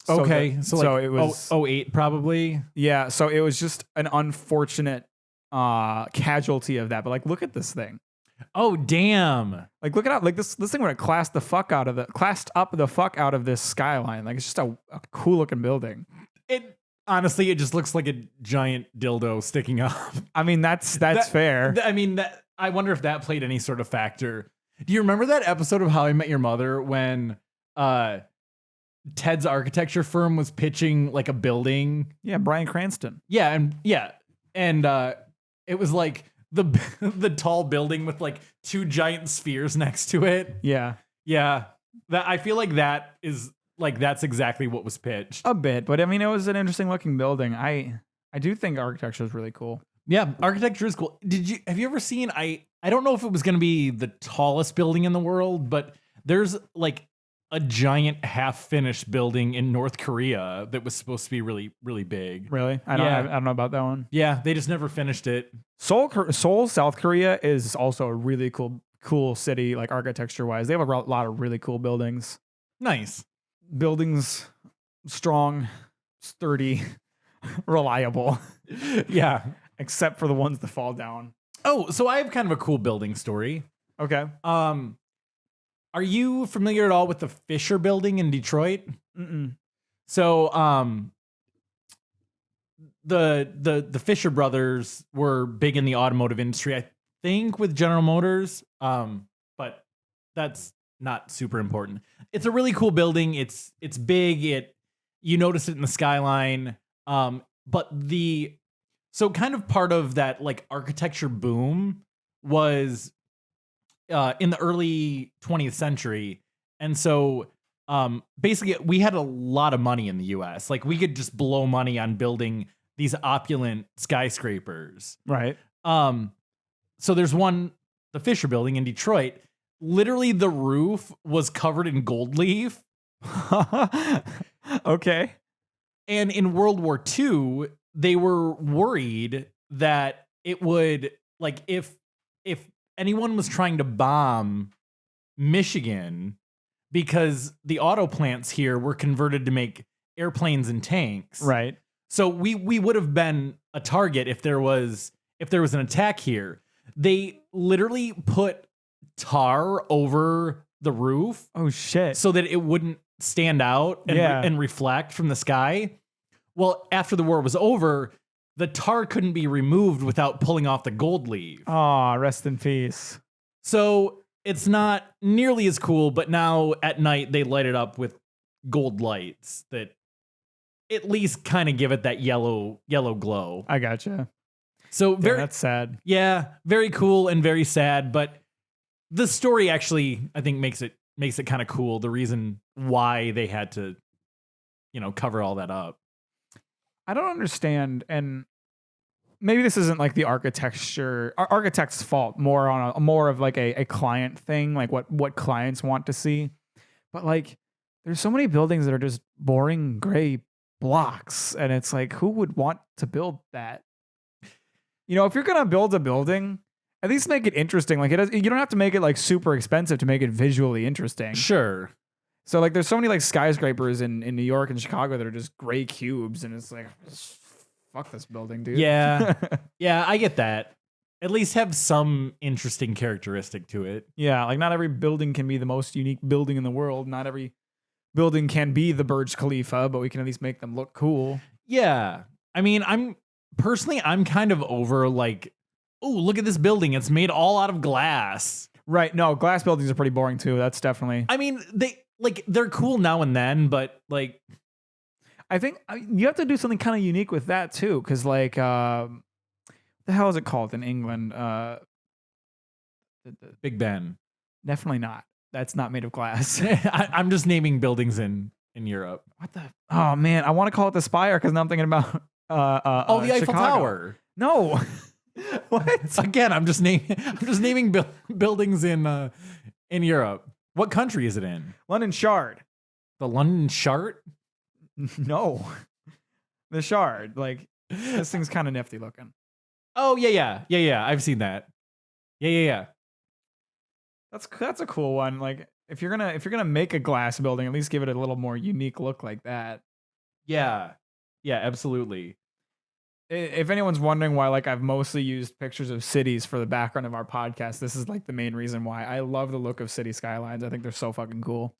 So it was 08 probably. Yeah, so it was just an unfortunate casualty of that. But like, look at this thing. Oh damn! Like, look at how like this thing would have classed up the fuck out of this skyline. Like, it's just a cool looking building. Honestly, it just looks like a giant dildo sticking up. I mean, that's fair. I wonder if that played any sort of factor. Do you remember that episode of How I Met Your Mother when Ted's architecture firm was pitching like a building? Yeah, Bryan Cranston. Yeah, and it was like the tall building with like two giant spheres next to it. Yeah. That I feel like that is. Like that's exactly what was pitched. A bit, but I mean, it was an interesting looking building. I do think architecture is really cool. Yeah, architecture is cool. Have you ever seen? I don't know if it was going to be the tallest building in the world, but there's like a giant half finished building in North Korea that was supposed to be really, really big. Really? I don't know about that one. Yeah, they just never finished it. Seoul, South Korea is also a really cool city, like architecture wise. They have a lot of really cool buildings. Nice. Buildings, strong, sturdy, reliable. Yeah. Except for the ones that fall down. Oh, so I have kind of a cool building story. Okay. Are you familiar at all with the Fisher Building in Detroit? Mm-mm. So, the Fisher brothers were big in the automotive industry, I think, with General Motors. But that's not super important. It's a really cool building. It's big. You notice it in the skyline. But so kind of part of that like architecture boom was in the early 20th century. And so basically we had a lot of money in the US. Like we could just blow money on building these opulent skyscrapers. Right. So there's one, the Fisher Building in Detroit. Literally, the roof was covered in gold leaf. Okay. And in World War II, they were worried that it would, like, if anyone was trying to bomb Michigan, because the auto plants here were converted to make airplanes and tanks. Right. So we would have been a target if there was an attack here. They literally put tar over the roof. Oh shit. So that it wouldn't stand out and reflect from the sky. Well, after the war was over, the tar couldn't be removed without pulling off the gold leaf. Oh, rest in peace. So it's not nearly as cool, but now at night they light it up with gold lights that at least kind of give it that yellow glow. I gotcha. So That's sad. Yeah, very cool and very sad, but the story actually I think makes it kind of cool. The reason why they had to, cover all that up. I don't understand, and maybe this isn't like the architect's fault, more of like a client thing, like what clients want to see. But like, there's so many buildings that are just boring gray blocks, and it's like, who would want to build that? If you're gonna build a building, at least make it interesting. Like you don't have to make it like super expensive to make it visually interesting. Sure. So like, there's so many like skyscrapers in New York and Chicago that are just gray cubes, and it's like, fuck this building, dude. Yeah. Yeah, I get that. At least have some interesting characteristic to it. Yeah, like not every building can be the most unique building in the world. Not every building can be the Burj Khalifa, but we can at least make them look cool. Yeah. I mean, I'm kind of over like, oh, look at this building. It's made all out of glass. Right. No, glass buildings are pretty boring too. That's definitely. I mean, they're cool now and then, but like, I think you have to do something kind of unique with that too, because like, the hell is it called in England? Big Ben. Definitely not. That's not made of glass. I'm just naming buildings in Europe. What the? Oh man, I want to call it the Spire because now I'm thinking about the Eiffel Tower. No. What? Again, I'm just naming buildings in Europe. What country is it in? London Shard. The London Shard? No. The Shard. Like, this thing's kind of nifty looking. Oh yeah. I've seen that. Yeah. That's a cool one. Like, if you're gonna make a glass building, at least give it a little more unique look like that. Yeah, absolutely. If anyone's wondering why, like, I've mostly used pictures of cities for the background of our podcast, this is like the main reason why. I love the look of city skylines. I think they're so fucking cool.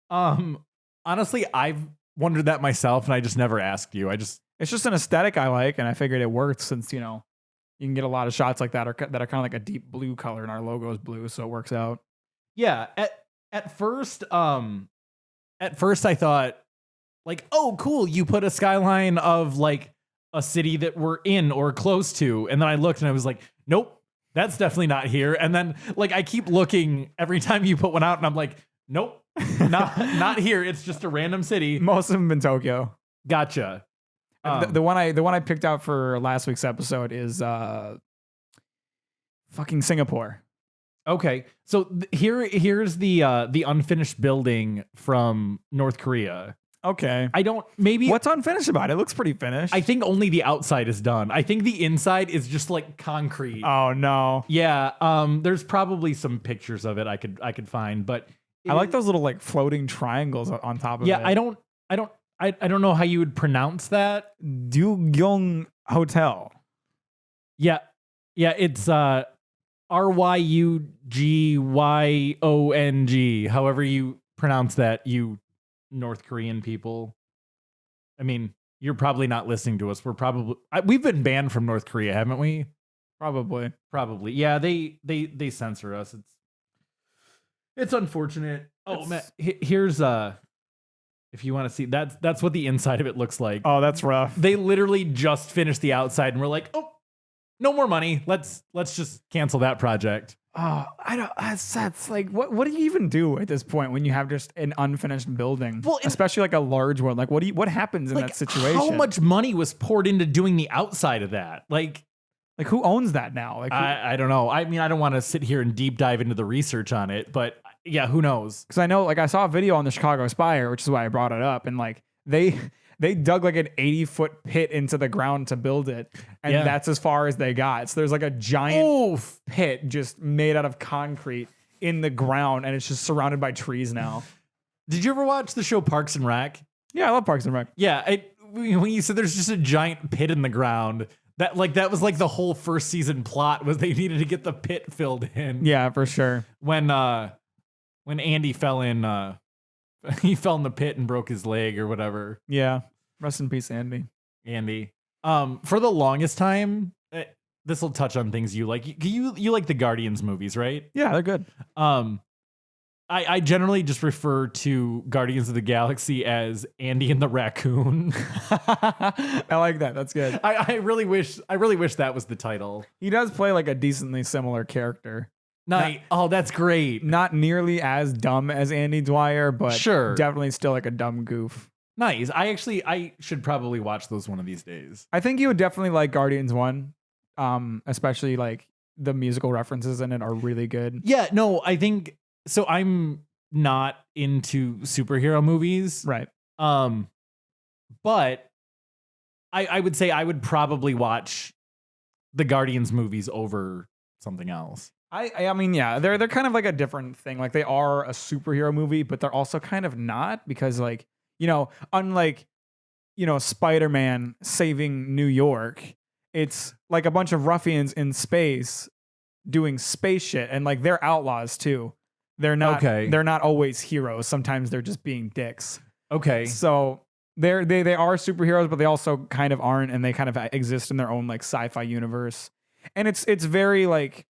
Honestly, I've wondered that myself, and I just never asked you. It's just an aesthetic I like, and I figured it worked since you can get a lot of shots like that that are kind of like a deep blue color, and our logo is blue, so it works out. Yeah. At first I thought like, oh, cool, you put a skyline of like a city that we're in or close to, and then I looked and I was like, nope, that's definitely not here. And then like I keep looking every time you put one out, and I'm like, nope, not here. It's just a random city. Most of them in Tokyo. Gotcha. The one I picked out for last week's episode is fucking Singapore. Okay, so here's the unfinished building from North Korea. Okay, what's unfinished about it? It looks pretty finished. I think only the outside is done. I think the inside is just like concrete. Oh no. Yeah. There's probably some pictures of it I could find, but I like those little like floating triangles on top of it. Yeah, I don't know how you would pronounce that. Ryugyong Hotel. Yeah, it's Ryugyong. However you pronounce that, you North Korean people. I mean, you're probably not listening to us. We've been banned from North Korea, haven't we? Probably. Yeah, they censor us. It's unfortunate. Oh man, here's if you want to see, that's what the inside of it looks like. Oh, that's rough. They literally just finished the outside, and we're like, oh, no more money. Let's just cancel that project. Oh, I don't. That's like, what do you even do at this point when you have just an unfinished building? Well, especially like a large one. Like, what happens in that situation? How much money was poured into doing the outside of that? Like who owns that now? Like, I don't know. I mean, I don't want to sit here and deep dive into the research on it, but yeah, who knows? Because I know, like, I saw a video on the Chicago Spire, which is why I brought it up, and like they dug like an 80-foot pit into the ground to build it, and that's as far as they got. So there's like a giant pit just made out of concrete in the ground, and it's just surrounded by trees now. Did you ever watch the show Parks and Rec? Yeah, I love Parks and Rec. Yeah, when you said there's just a giant pit in the ground, that was like the whole first season plot was they needed to get the pit filled in. Yeah, for sure. When Andy fell in. He fell in the pit and broke his leg or whatever. Yeah. Rest in peace, Andy. For the longest time, this will touch on things you like. You like the Guardians movies, right? Yeah, they're good. I generally just refer to Guardians of the Galaxy as Andy and the Raccoon. I like that. That's good. I really wish that was the title. He does play like a decently similar character. Oh, that's great. Not nearly as dumb as Andy Dwyer, but Sure. definitely still like a dumb goof. Nice. I should probably watch those one of these days. I think you would definitely like Guardians 1, especially like the musical references in it are really good. Yeah, no, I think so. I'm not into superhero movies. Right. But I would say I would probably watch the Guardians movies over something else. I mean, yeah, they're kind of like a different thing. Like they are a superhero movie, but they're also kind of not because like, unlike, Spider-Man saving New York, it's like a bunch of ruffians in space doing space shit and like they're outlaws too. They're not they're not always heroes. Sometimes they're just being dicks. Okay. So they are superheroes, but they also kind of aren't, and they kind of exist in their own like sci-fi universe. And it's very like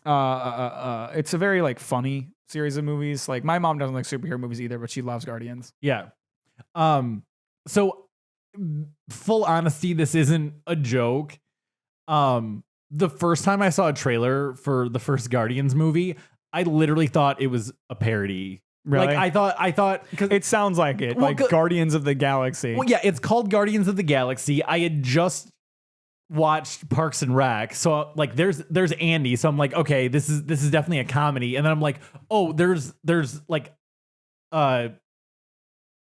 it's a very like funny series of movies. Like my mom doesn't like superhero movies either, but she loves Guardians. Yeah. So full honesty, this isn't a joke. The first time I saw a trailer for the first Guardians movie, I literally thought it was a parody. Really? Like I thought because it sounds like it, well, like Guardians of the Galaxy. Well, yeah, it's called Guardians of the Galaxy. I had just watched Parks and Rec, so like there's Andy, so I'm like, okay, this is definitely a comedy, and then I'm like, oh, there's like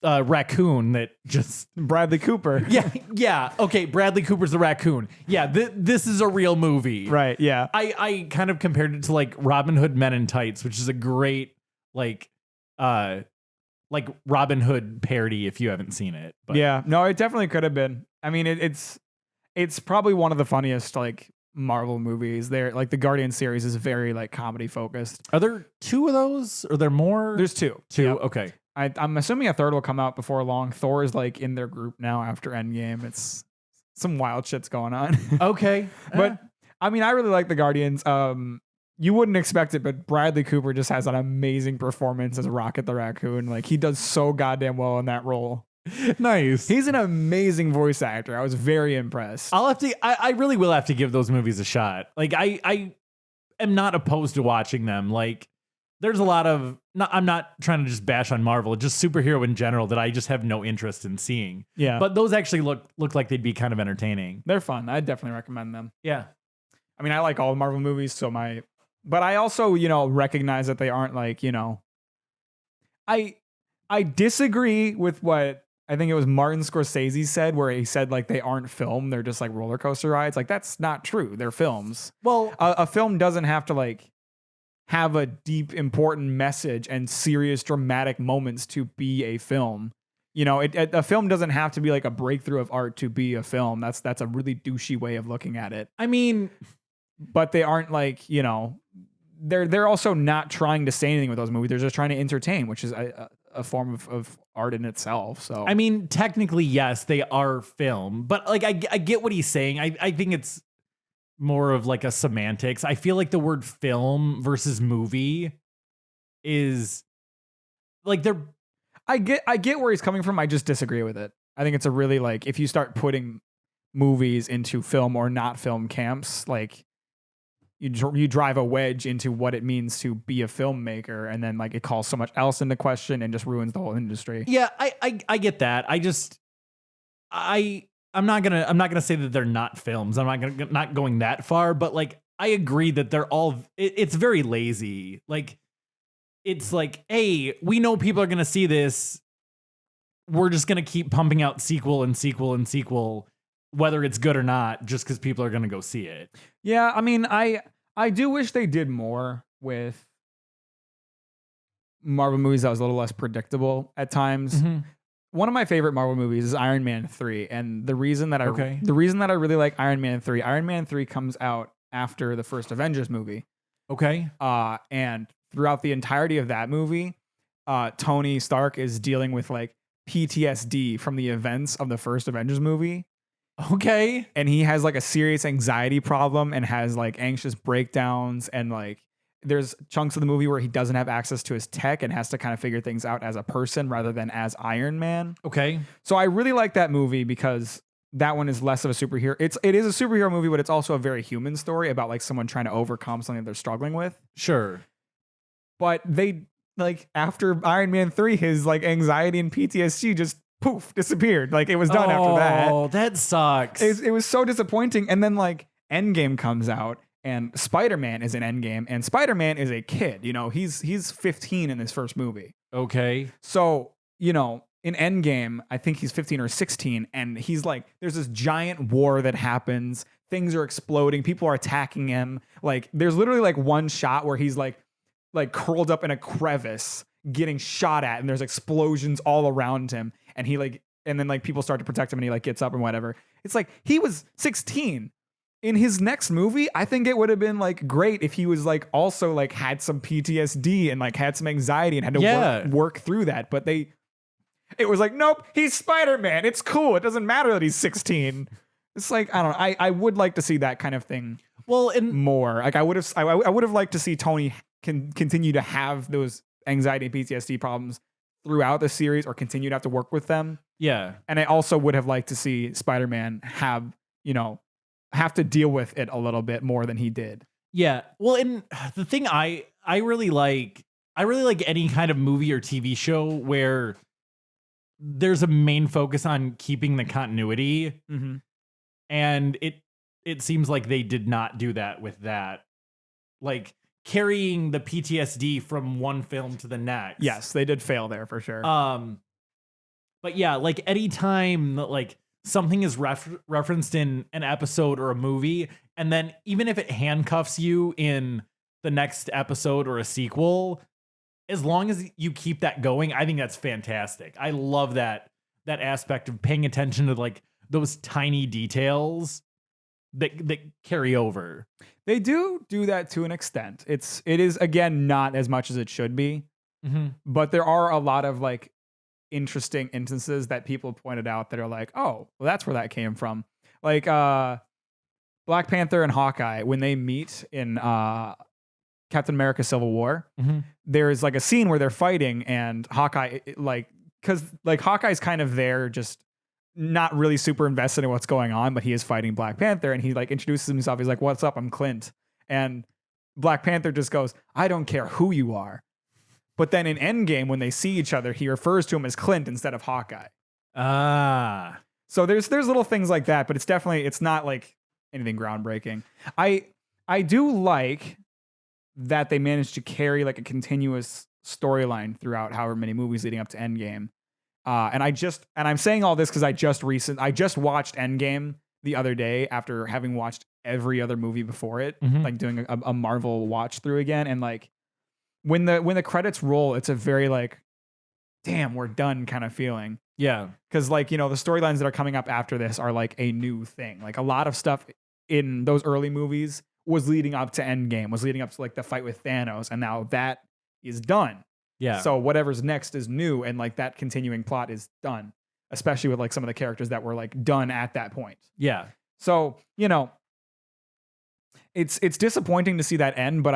Raccoon that just Bradley Cooper. yeah. Okay, Bradley Cooper's the Raccoon. Yeah, this is a real movie, Right? Yeah. I kind of compared it to like Robin Hood Men in Tights, which is a great like Robin Hood parody if you haven't seen it. But. Yeah, no, it definitely could have been. I mean, it's probably one of the funniest like Marvel movies. There, like the Guardian series is very like comedy focused. Are there two of those? Are there more? There's two. Yep. Okay. I'm assuming a third will come out before long. Thor is like in their group now after Endgame. It's some wild shit's going on. Okay. But I mean, I really like the Guardians. You wouldn't expect it, but Bradley Cooper just has an amazing performance as Rocket the Raccoon. Like he does so goddamn well in that role. Nice. He's an amazing voice actor. I was very impressed. I really will have to give those movies a shot. Like I am not opposed to watching them. Like there's a lot of I'm not trying to just bash on Marvel, just superhero in general that I just have no interest in seeing. Yeah. But those actually look like they'd be kind of entertaining. They're fun. I definitely recommend them. Yeah. I mean, I like all Marvel movies, but I also, recognize that they aren't like, I disagree with what I think it was Martin Scorsese said, where he said like they aren't film, they're just like roller coaster rides. Like that's not true. They're films. Well, a film doesn't have to like have a deep, important message and serious, dramatic moments to be a film. A film doesn't have to be like a breakthrough of art to be a film. That's a really douchey way of looking at it. I mean, but they aren't like, they're also not trying to say anything with those movies. They're just trying to entertain, which is a form of art in itself. So I mean, technically, yes, they are film, but like I get what he's saying. I think it's more of like a semantics. I feel like the word film versus movie is like they're. I get where he's coming from. I just disagree with it. I think it's a really like if you start putting movies into film or not film camps, like you drive a wedge into what it means to be a filmmaker, and then like it calls so much else into question and just ruins the whole industry. Yeah, I get that. I'm not gonna say that they're not films. I'm not going that far, but like I agree that they're all. It's very lazy. Like it's like, hey, we know people are gonna see this. We're just gonna keep pumping out sequel and sequel and sequel, whether it's good or not, just because people are gonna go see it. Yeah, I mean, I do wish they did more with Marvel movies that was a little less predictable at times. Mm-hmm. One of my favorite Marvel movies is Iron Man 3, and the reason that I really like Iron Man 3 comes out after the first Avengers movie. Okay. And throughout the entirety of that movie, Tony Stark is dealing with like PTSD from the events of the first Avengers movie. Okay. and he has like a serious anxiety problem and has like anxious breakdowns, and like there's chunks of the movie where he doesn't have access to his tech and has to kind of figure things out as a person rather than as Iron Man. Okay. So I really like that movie because that one is less of a superhero. It is a superhero movie, but it's also a very human story about like someone trying to overcome something they're struggling with. Sure. But they like after Iron Man 3, his like anxiety and PTSD just poof disappeared. Like it was done after that. Oh, that sucks. It was so disappointing. And then like Endgame comes out and Spider-Man is in Endgame, and Spider-Man is a kid. You know, he's 15 in this first movie. Okay. So, you know, in Endgame, I think he's 15 or 16, and he's like, there's this giant war that happens. Things are exploding. People are attacking him. Like, there's literally like one shot where he's like curled up in a crevice getting shot at, and there's explosions all around him. And he like, and then like people start to protect him, and he like gets up and whatever. It's like, he was 16. In his next movie, I think it would have been like great if he was like also like had some PTSD and like had some anxiety and had to work through that. But it was like, nope, he's Spider-Man. It's cool. It doesn't matter that he's 16. It's like, I don't know. I would like to see that kind of thing. Well, and more like I would have liked to see Tony continue to have those anxiety and PTSD problems throughout the series, or continue to have to work with them. Yeah. And I also would have liked to see Spider-Man have to deal with it a little bit more than he did. Yeah. Well, and the thing I really like any kind of movie or TV show where there's a main focus on keeping the continuity. Mm-hmm. And it seems like they did not do that with that. Like carrying the PTSD from one film to the next. Yes, they did fail there for sure. But yeah, like anytime that like something is referenced in an episode or a movie, and then even if it handcuffs you in the next episode or a sequel, as long as you keep that going, I think that's fantastic. I love that aspect of paying attention to like those tiny details that carry over. They do that to an extent. It is again not as much as it should be, but there are a lot of like interesting instances that people pointed out that are like, oh, well, that's where that came from. Like Black Panther and Hawkeye, when they meet in Captain America Civil War, there's like a scene where they're fighting, and Hawkeye because Hawkeye's kind of there just not really super invested in what's going on, but he is fighting Black Panther, and he like introduces himself. He's like, what's up? I'm Clint. And Black Panther just goes, I don't care who you are. But then in Endgame, when they see each other, he refers to him as Clint instead of Hawkeye. Ah. So there's little things like that, but it's not like anything groundbreaking. I do like that they managed to carry like a continuous storyline throughout however many movies leading up to Endgame. And I'm saying all this because I just watched Endgame the other day after having watched every other movie before it, like doing a Marvel watch through again, and like when the credits roll, it's a very like, damn, we're done kind of feeling. Yeah. Because like, the storylines that are coming up after this are like a new thing. Like a lot of stuff in those early movies was leading up to Endgame, was leading up to like the fight with Thanos, and now that is done. Yeah. So whatever's next is new, and like that continuing plot is done, especially with like some of the characters that were like done at that point. Yeah. So, it's disappointing to see that end, but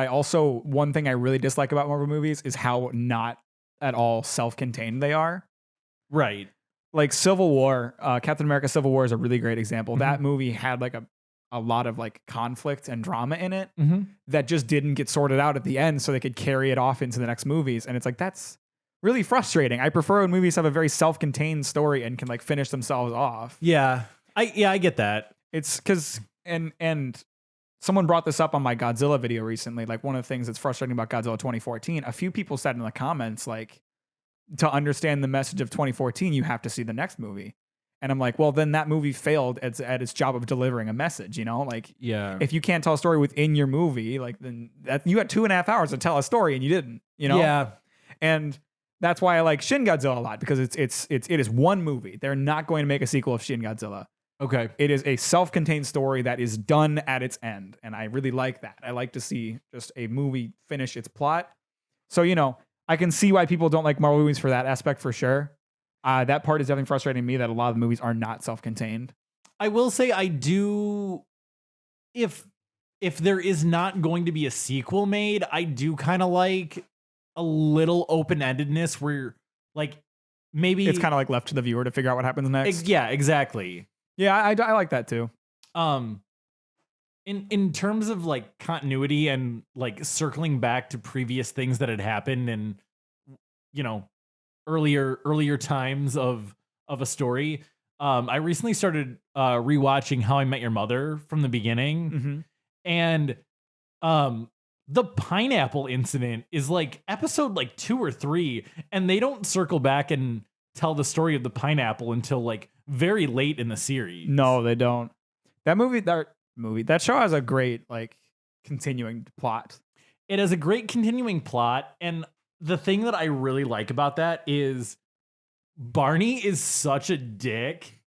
one thing I really dislike about Marvel movies is how not at all self-contained they are. Right. Like Civil War, Captain America Civil War is a really great example. That movie had like a lot of like conflict and drama in it that just didn't get sorted out at the end so they could carry it off into the next movies. And it's like, that's really frustrating. I prefer when movies have a very self-contained story and can like finish themselves off. Yeah. I get that. It's because, and someone brought this up on my Godzilla video recently. Like one of the things that's frustrating about Godzilla 2014, a few people said in the comments, like, to understand the message of 2014, you have to see the next movie. And I'm like, well, then that movie failed at its job of delivering a message, Like, yeah, if you can't tell a story within your movie, like then you had 2.5 hours to tell a story and you didn't, Yeah. And that's why I like Shin Godzilla a lot, because it is one movie. They're not going to make a sequel of Shin Godzilla. Okay. It is a self-contained story that is done at its end. And I really like that. I like to see just a movie finish its plot. So, I can see why people don't like Marvel movies for that aspect for sure. That part is definitely frustrating me that a lot of the movies are not self-contained. I will say I do. If there is not going to be a sequel made, I do kind of like a little open-endedness where like maybe It's kind of like left to the viewer to figure out what happens next. yeah, exactly. Yeah, I like that too. In terms of like continuity and like circling back to previous things that had happened and earlier times of a story, I recently started rewatching How I Met Your Mother from the beginning. Mm-hmm. And the pineapple incident is like episode like 2 or 3, and they don't circle back and tell the story of the pineapple until like very late in the series. No, they don't. That show has a great like continuing plot. It has a great continuing plot, and the thing that I really like about that is Barney is such a dick,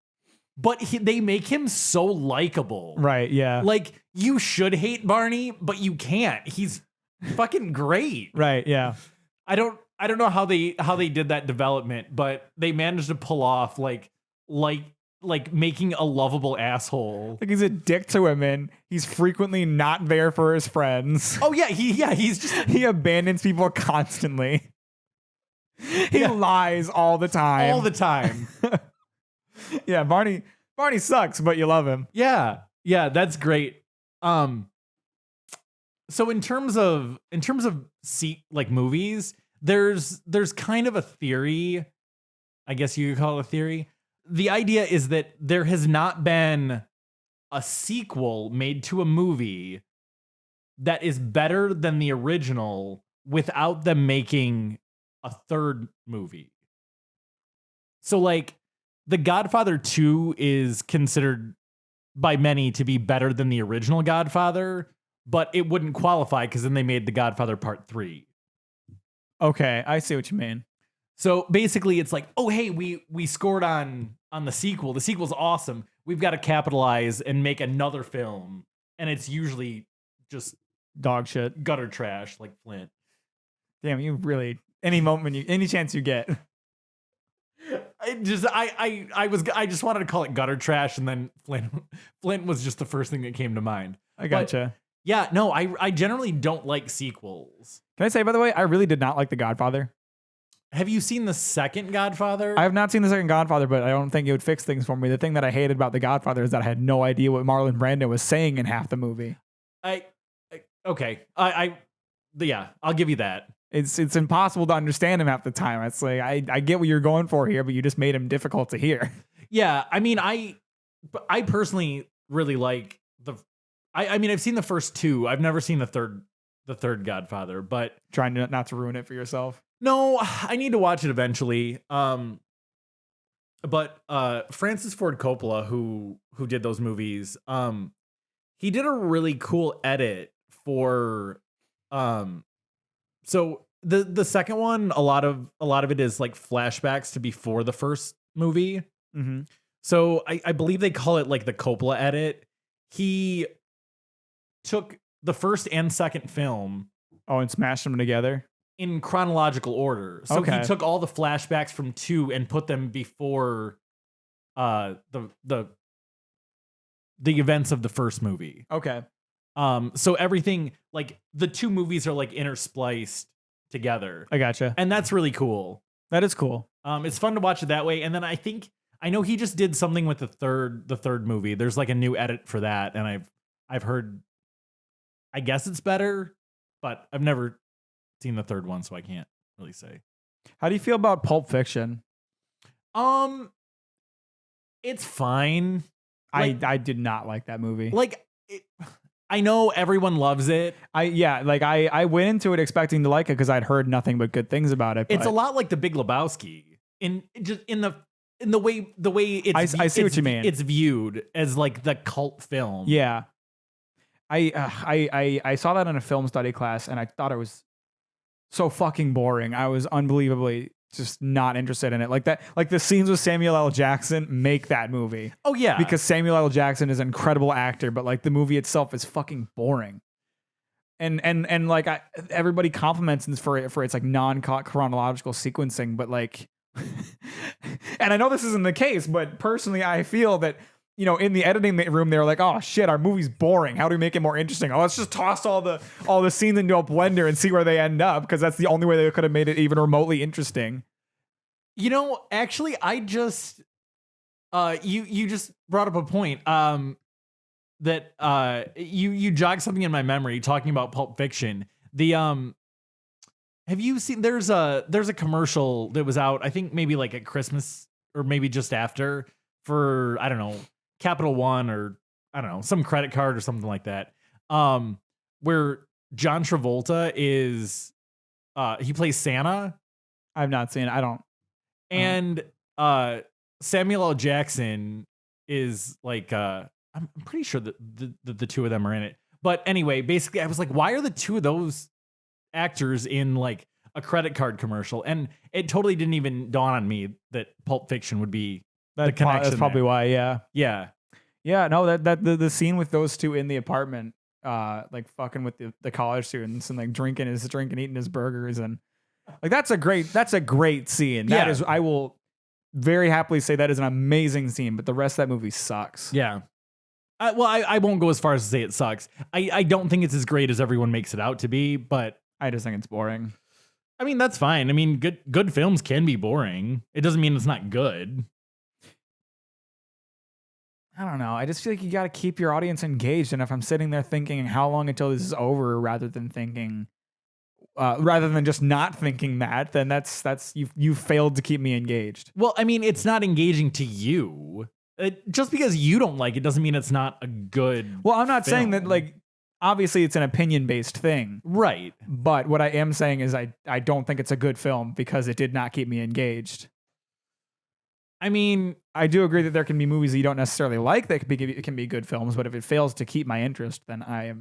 but they make him so likable. Right, yeah. Like, you should hate Barney, but you can't. He's fucking great. Right, yeah. I don't know how they did that development, but they managed to pull off like making a lovable asshole. Like, he's a dick to women. He's frequently not there for his friends. Oh yeah, he's just he abandons people constantly. He lies all the time. all the time. Yeah, Barney sucks, but you love him. Yeah, that's great. So in terms of like movies, there's kind of a theory, I guess you could call it a theory. The idea is that there has not been a sequel made to a movie that is better than the original without them making a third movie. So like The Godfather 2 is considered by many to be better than the original Godfather, but it wouldn't qualify because then they made The Godfather Part 3. Okay, I see what you mean. So basically it's like, oh hey, we scored on the sequel. The sequel's awesome. We've got to capitalize and make another film. And it's usually just Dog shit. gutter trash like Flint. Damn, you really any chance you get. I just wanted to call it gutter trash, and then Flint was just the first thing that came to mind. I gotcha. But, yeah, no, I generally don't like sequels. Can I say, by the way, I really did not like The Godfather. Have you seen the second Godfather? I have not seen the second Godfather, but I don't think it would fix things for me. The thing that I hated about The Godfather is that I had no idea what Marlon Brando was saying in half the movie. Okay. Yeah, I'll give you that. It's impossible to understand him half the time. It's like, I get what you're going for here, but you just made him difficult to hear. Yeah, I mean, I personally really like I mean, I've seen the first two. I've never seen the third Godfather, but Trying to not to ruin it for yourself. no, I need to watch it eventually. But Francis Ford Coppola, who did those movies, he did a really cool edit for so the second one, a lot of it is like flashbacks to before the first movie. Mm-hmm. So I believe they call it like the Coppola edit. He took the first and second film and smashed them together in chronological order. So Okay. he took all the flashbacks from 2 and put them before the events of the first movie. Okay. So everything, like the 2 movies are like interspliced together. I gotcha. And that's really cool. That is cool. It's fun to watch it that way. And then I know he just did something with the third movie. There's like a new edit for that, and I've heard, I guess it's better, but I've never seen the third one, so I can't really say. How do you feel about Pulp Fiction? It's fine. I did not like that movie. I know everyone loves it. I went into it expecting to like it because I'd heard nothing but good things about it. It's a lot like The Big Lebowski in the way it's. I see what you mean. It's viewed as like the cult film. Yeah. I saw that in a film study class and I thought it was so fucking boring. I was unbelievably just not interested in it. Like that, like the scenes with Samuel L. Jackson make that movie. Oh yeah. Because Samuel L. Jackson is an incredible actor, but like the movie itself is fucking boring. And like everybody compliments it for its like non-chronological sequencing, but like and I know this isn't the case, but personally I feel that in the editing room, they were like, "Oh shit, our movie's boring. How do we make it more interesting? Oh, let's just toss all the scenes into a blender and see where they end up, because that's the only way they could have made it even remotely interesting." Actually, I just you just brought up a point that you jogged something in my memory talking about Pulp Fiction. The have you seen there's a commercial that was out, I think maybe like at Christmas or maybe just after, for I don't know, Capital One or I don't know, some credit card or something like that. Where John Travolta is he plays Santa. I've not seen it. I don't. And Samuel L. Jackson is like I'm pretty sure that the two of them are in it. But anyway, basically I was like, why are the two of those actors in like a credit card commercial? And it totally didn't even dawn on me that Pulp Fiction would be the connection. That's probably why. Yeah. No, that the scene with those two in the apartment, like fucking with the college students and like drinking, eating his burgers, and like that's a great scene. That is, I will very happily say that is an amazing scene. But the rest of that movie sucks. Yeah. I won't go as far as to say it sucks. I don't think it's as great as everyone makes it out to be, but I just think it's boring. I mean, that's fine. I mean, good films can be boring. It doesn't mean it's not good. I don't know. I just feel like you got to keep your audience engaged. And if I'm sitting there thinking how long until this is over, rather than just not thinking that, then that's you failed to keep me engaged. Well, I mean, it's not engaging to you. Just because you don't like it doesn't mean it's not a good. Well, I'm not film. saying that, like, obviously it's an opinion-based thing. Right. But what I am saying is I don't think it's a good film because it did not keep me engaged. I mean, I do agree that there can be movies that you don't necessarily like that can be good films, but if it fails to keep my interest, then I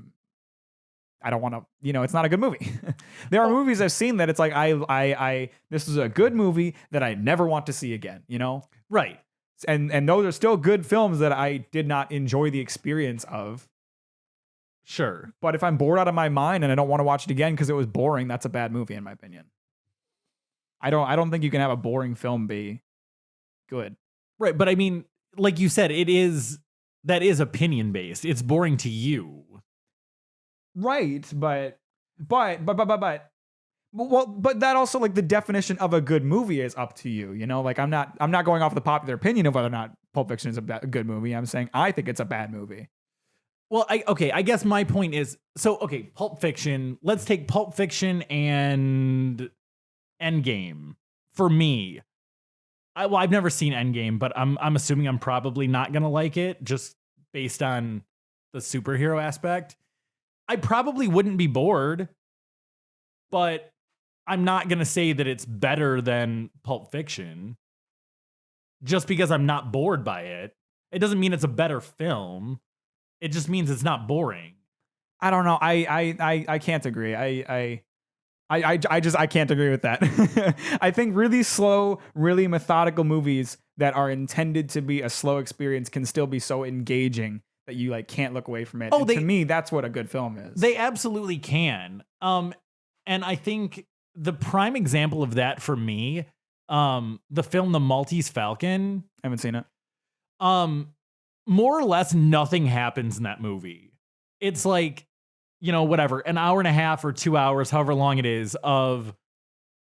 don't want to, it's not a good movie. There are movies I've seen that it's like, this is a good movie that I never want to see again, Right. And those are still good films that I did not enjoy the experience of. Sure. But if I'm bored out of my mind and I don't want to watch it again because it was boring, that's a bad movie in my opinion. I don't think you can have a boring film be good. Right, but I mean, like you said, that is opinion based. It's boring to you. Right, but that also, like, the definition of a good movie is up to you. Like, I'm not going off the popular opinion of whether or not Pulp Fiction is a good movie. I'm saying I think it's a bad movie. Well, I guess my point is, Pulp Fiction. Let's take Pulp Fiction and Endgame. For me, I've never seen Endgame, but I'm assuming I'm probably not gonna like it just based on the superhero aspect. I probably wouldn't be bored, but I'm not gonna say that it's better than Pulp Fiction just because I'm not bored by it. It doesn't mean it's a better film. It just means it's not boring. I don't know. I can't agree. I can't agree with that. I think really slow, really methodical movies that are intended to be a slow experience can still be so engaging that you like can't look away from it. To me, that's what a good film is. They absolutely can. And I think the prime example of that for me, the film The Maltese Falcon. I haven't seen it. More or less nothing happens in that movie. It's like, whatever, an hour and a half or 2 hours, however long it is, of,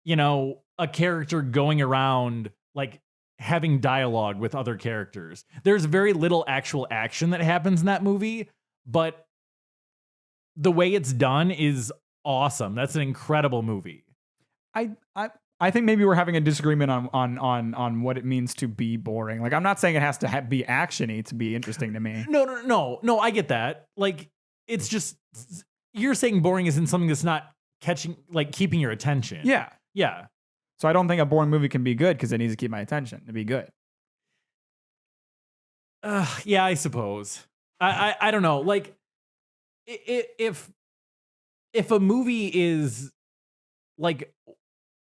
a character going around, like, having dialogue with other characters. There's very little actual action that happens in that movie, but the way it's done is awesome. That's an incredible movie. I think maybe we're having a disagreement on what it means to be boring. Like, I'm not saying it has to be actiony to be interesting to me. No, I get that. Like, it's just, you're saying boring isn't something that's not keeping your attention. Yeah. So I don't think a boring movie can be good because it needs to keep my attention to be good. Yeah, I suppose. I don't know. Like, if a movie is like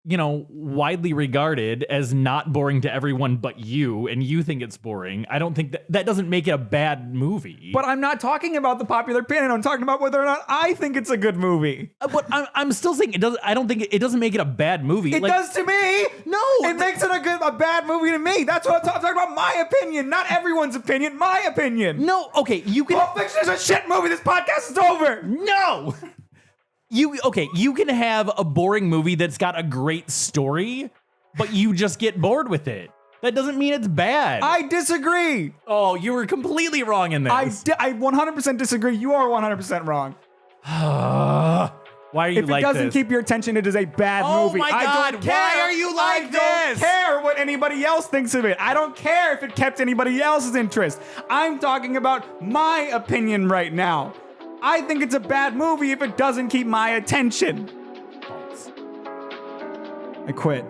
widely regarded as not boring to everyone but you, and you think it's boring, I don't think that doesn't make it a bad movie. But I'm not talking about the popular opinion. I'm talking about whether or not I think it's a good movie. But I'm still saying it doesn't. I don't think it doesn't make it a bad movie. It does to me. No, it makes it a bad movie to me. That's what I'm talking about. My opinion, not everyone's opinion. My opinion. No, okay, you can. Pulp Fiction is a shit movie. This podcast is over. No. You can have a boring movie that's got a great story, but you just get bored with it. That doesn't mean it's bad. I disagree. Oh, you were completely wrong in this. I 100% disagree. You are 100% wrong. Why are you like this? If it doesn't keep your attention, it is a bad movie. Oh my God, I don't care. why are you like this? I don't care what anybody else thinks of it. I don't care if it kept anybody else's interest. I'm talking about my opinion right now. I think it's a bad movie if it doesn't keep my attention. I quit.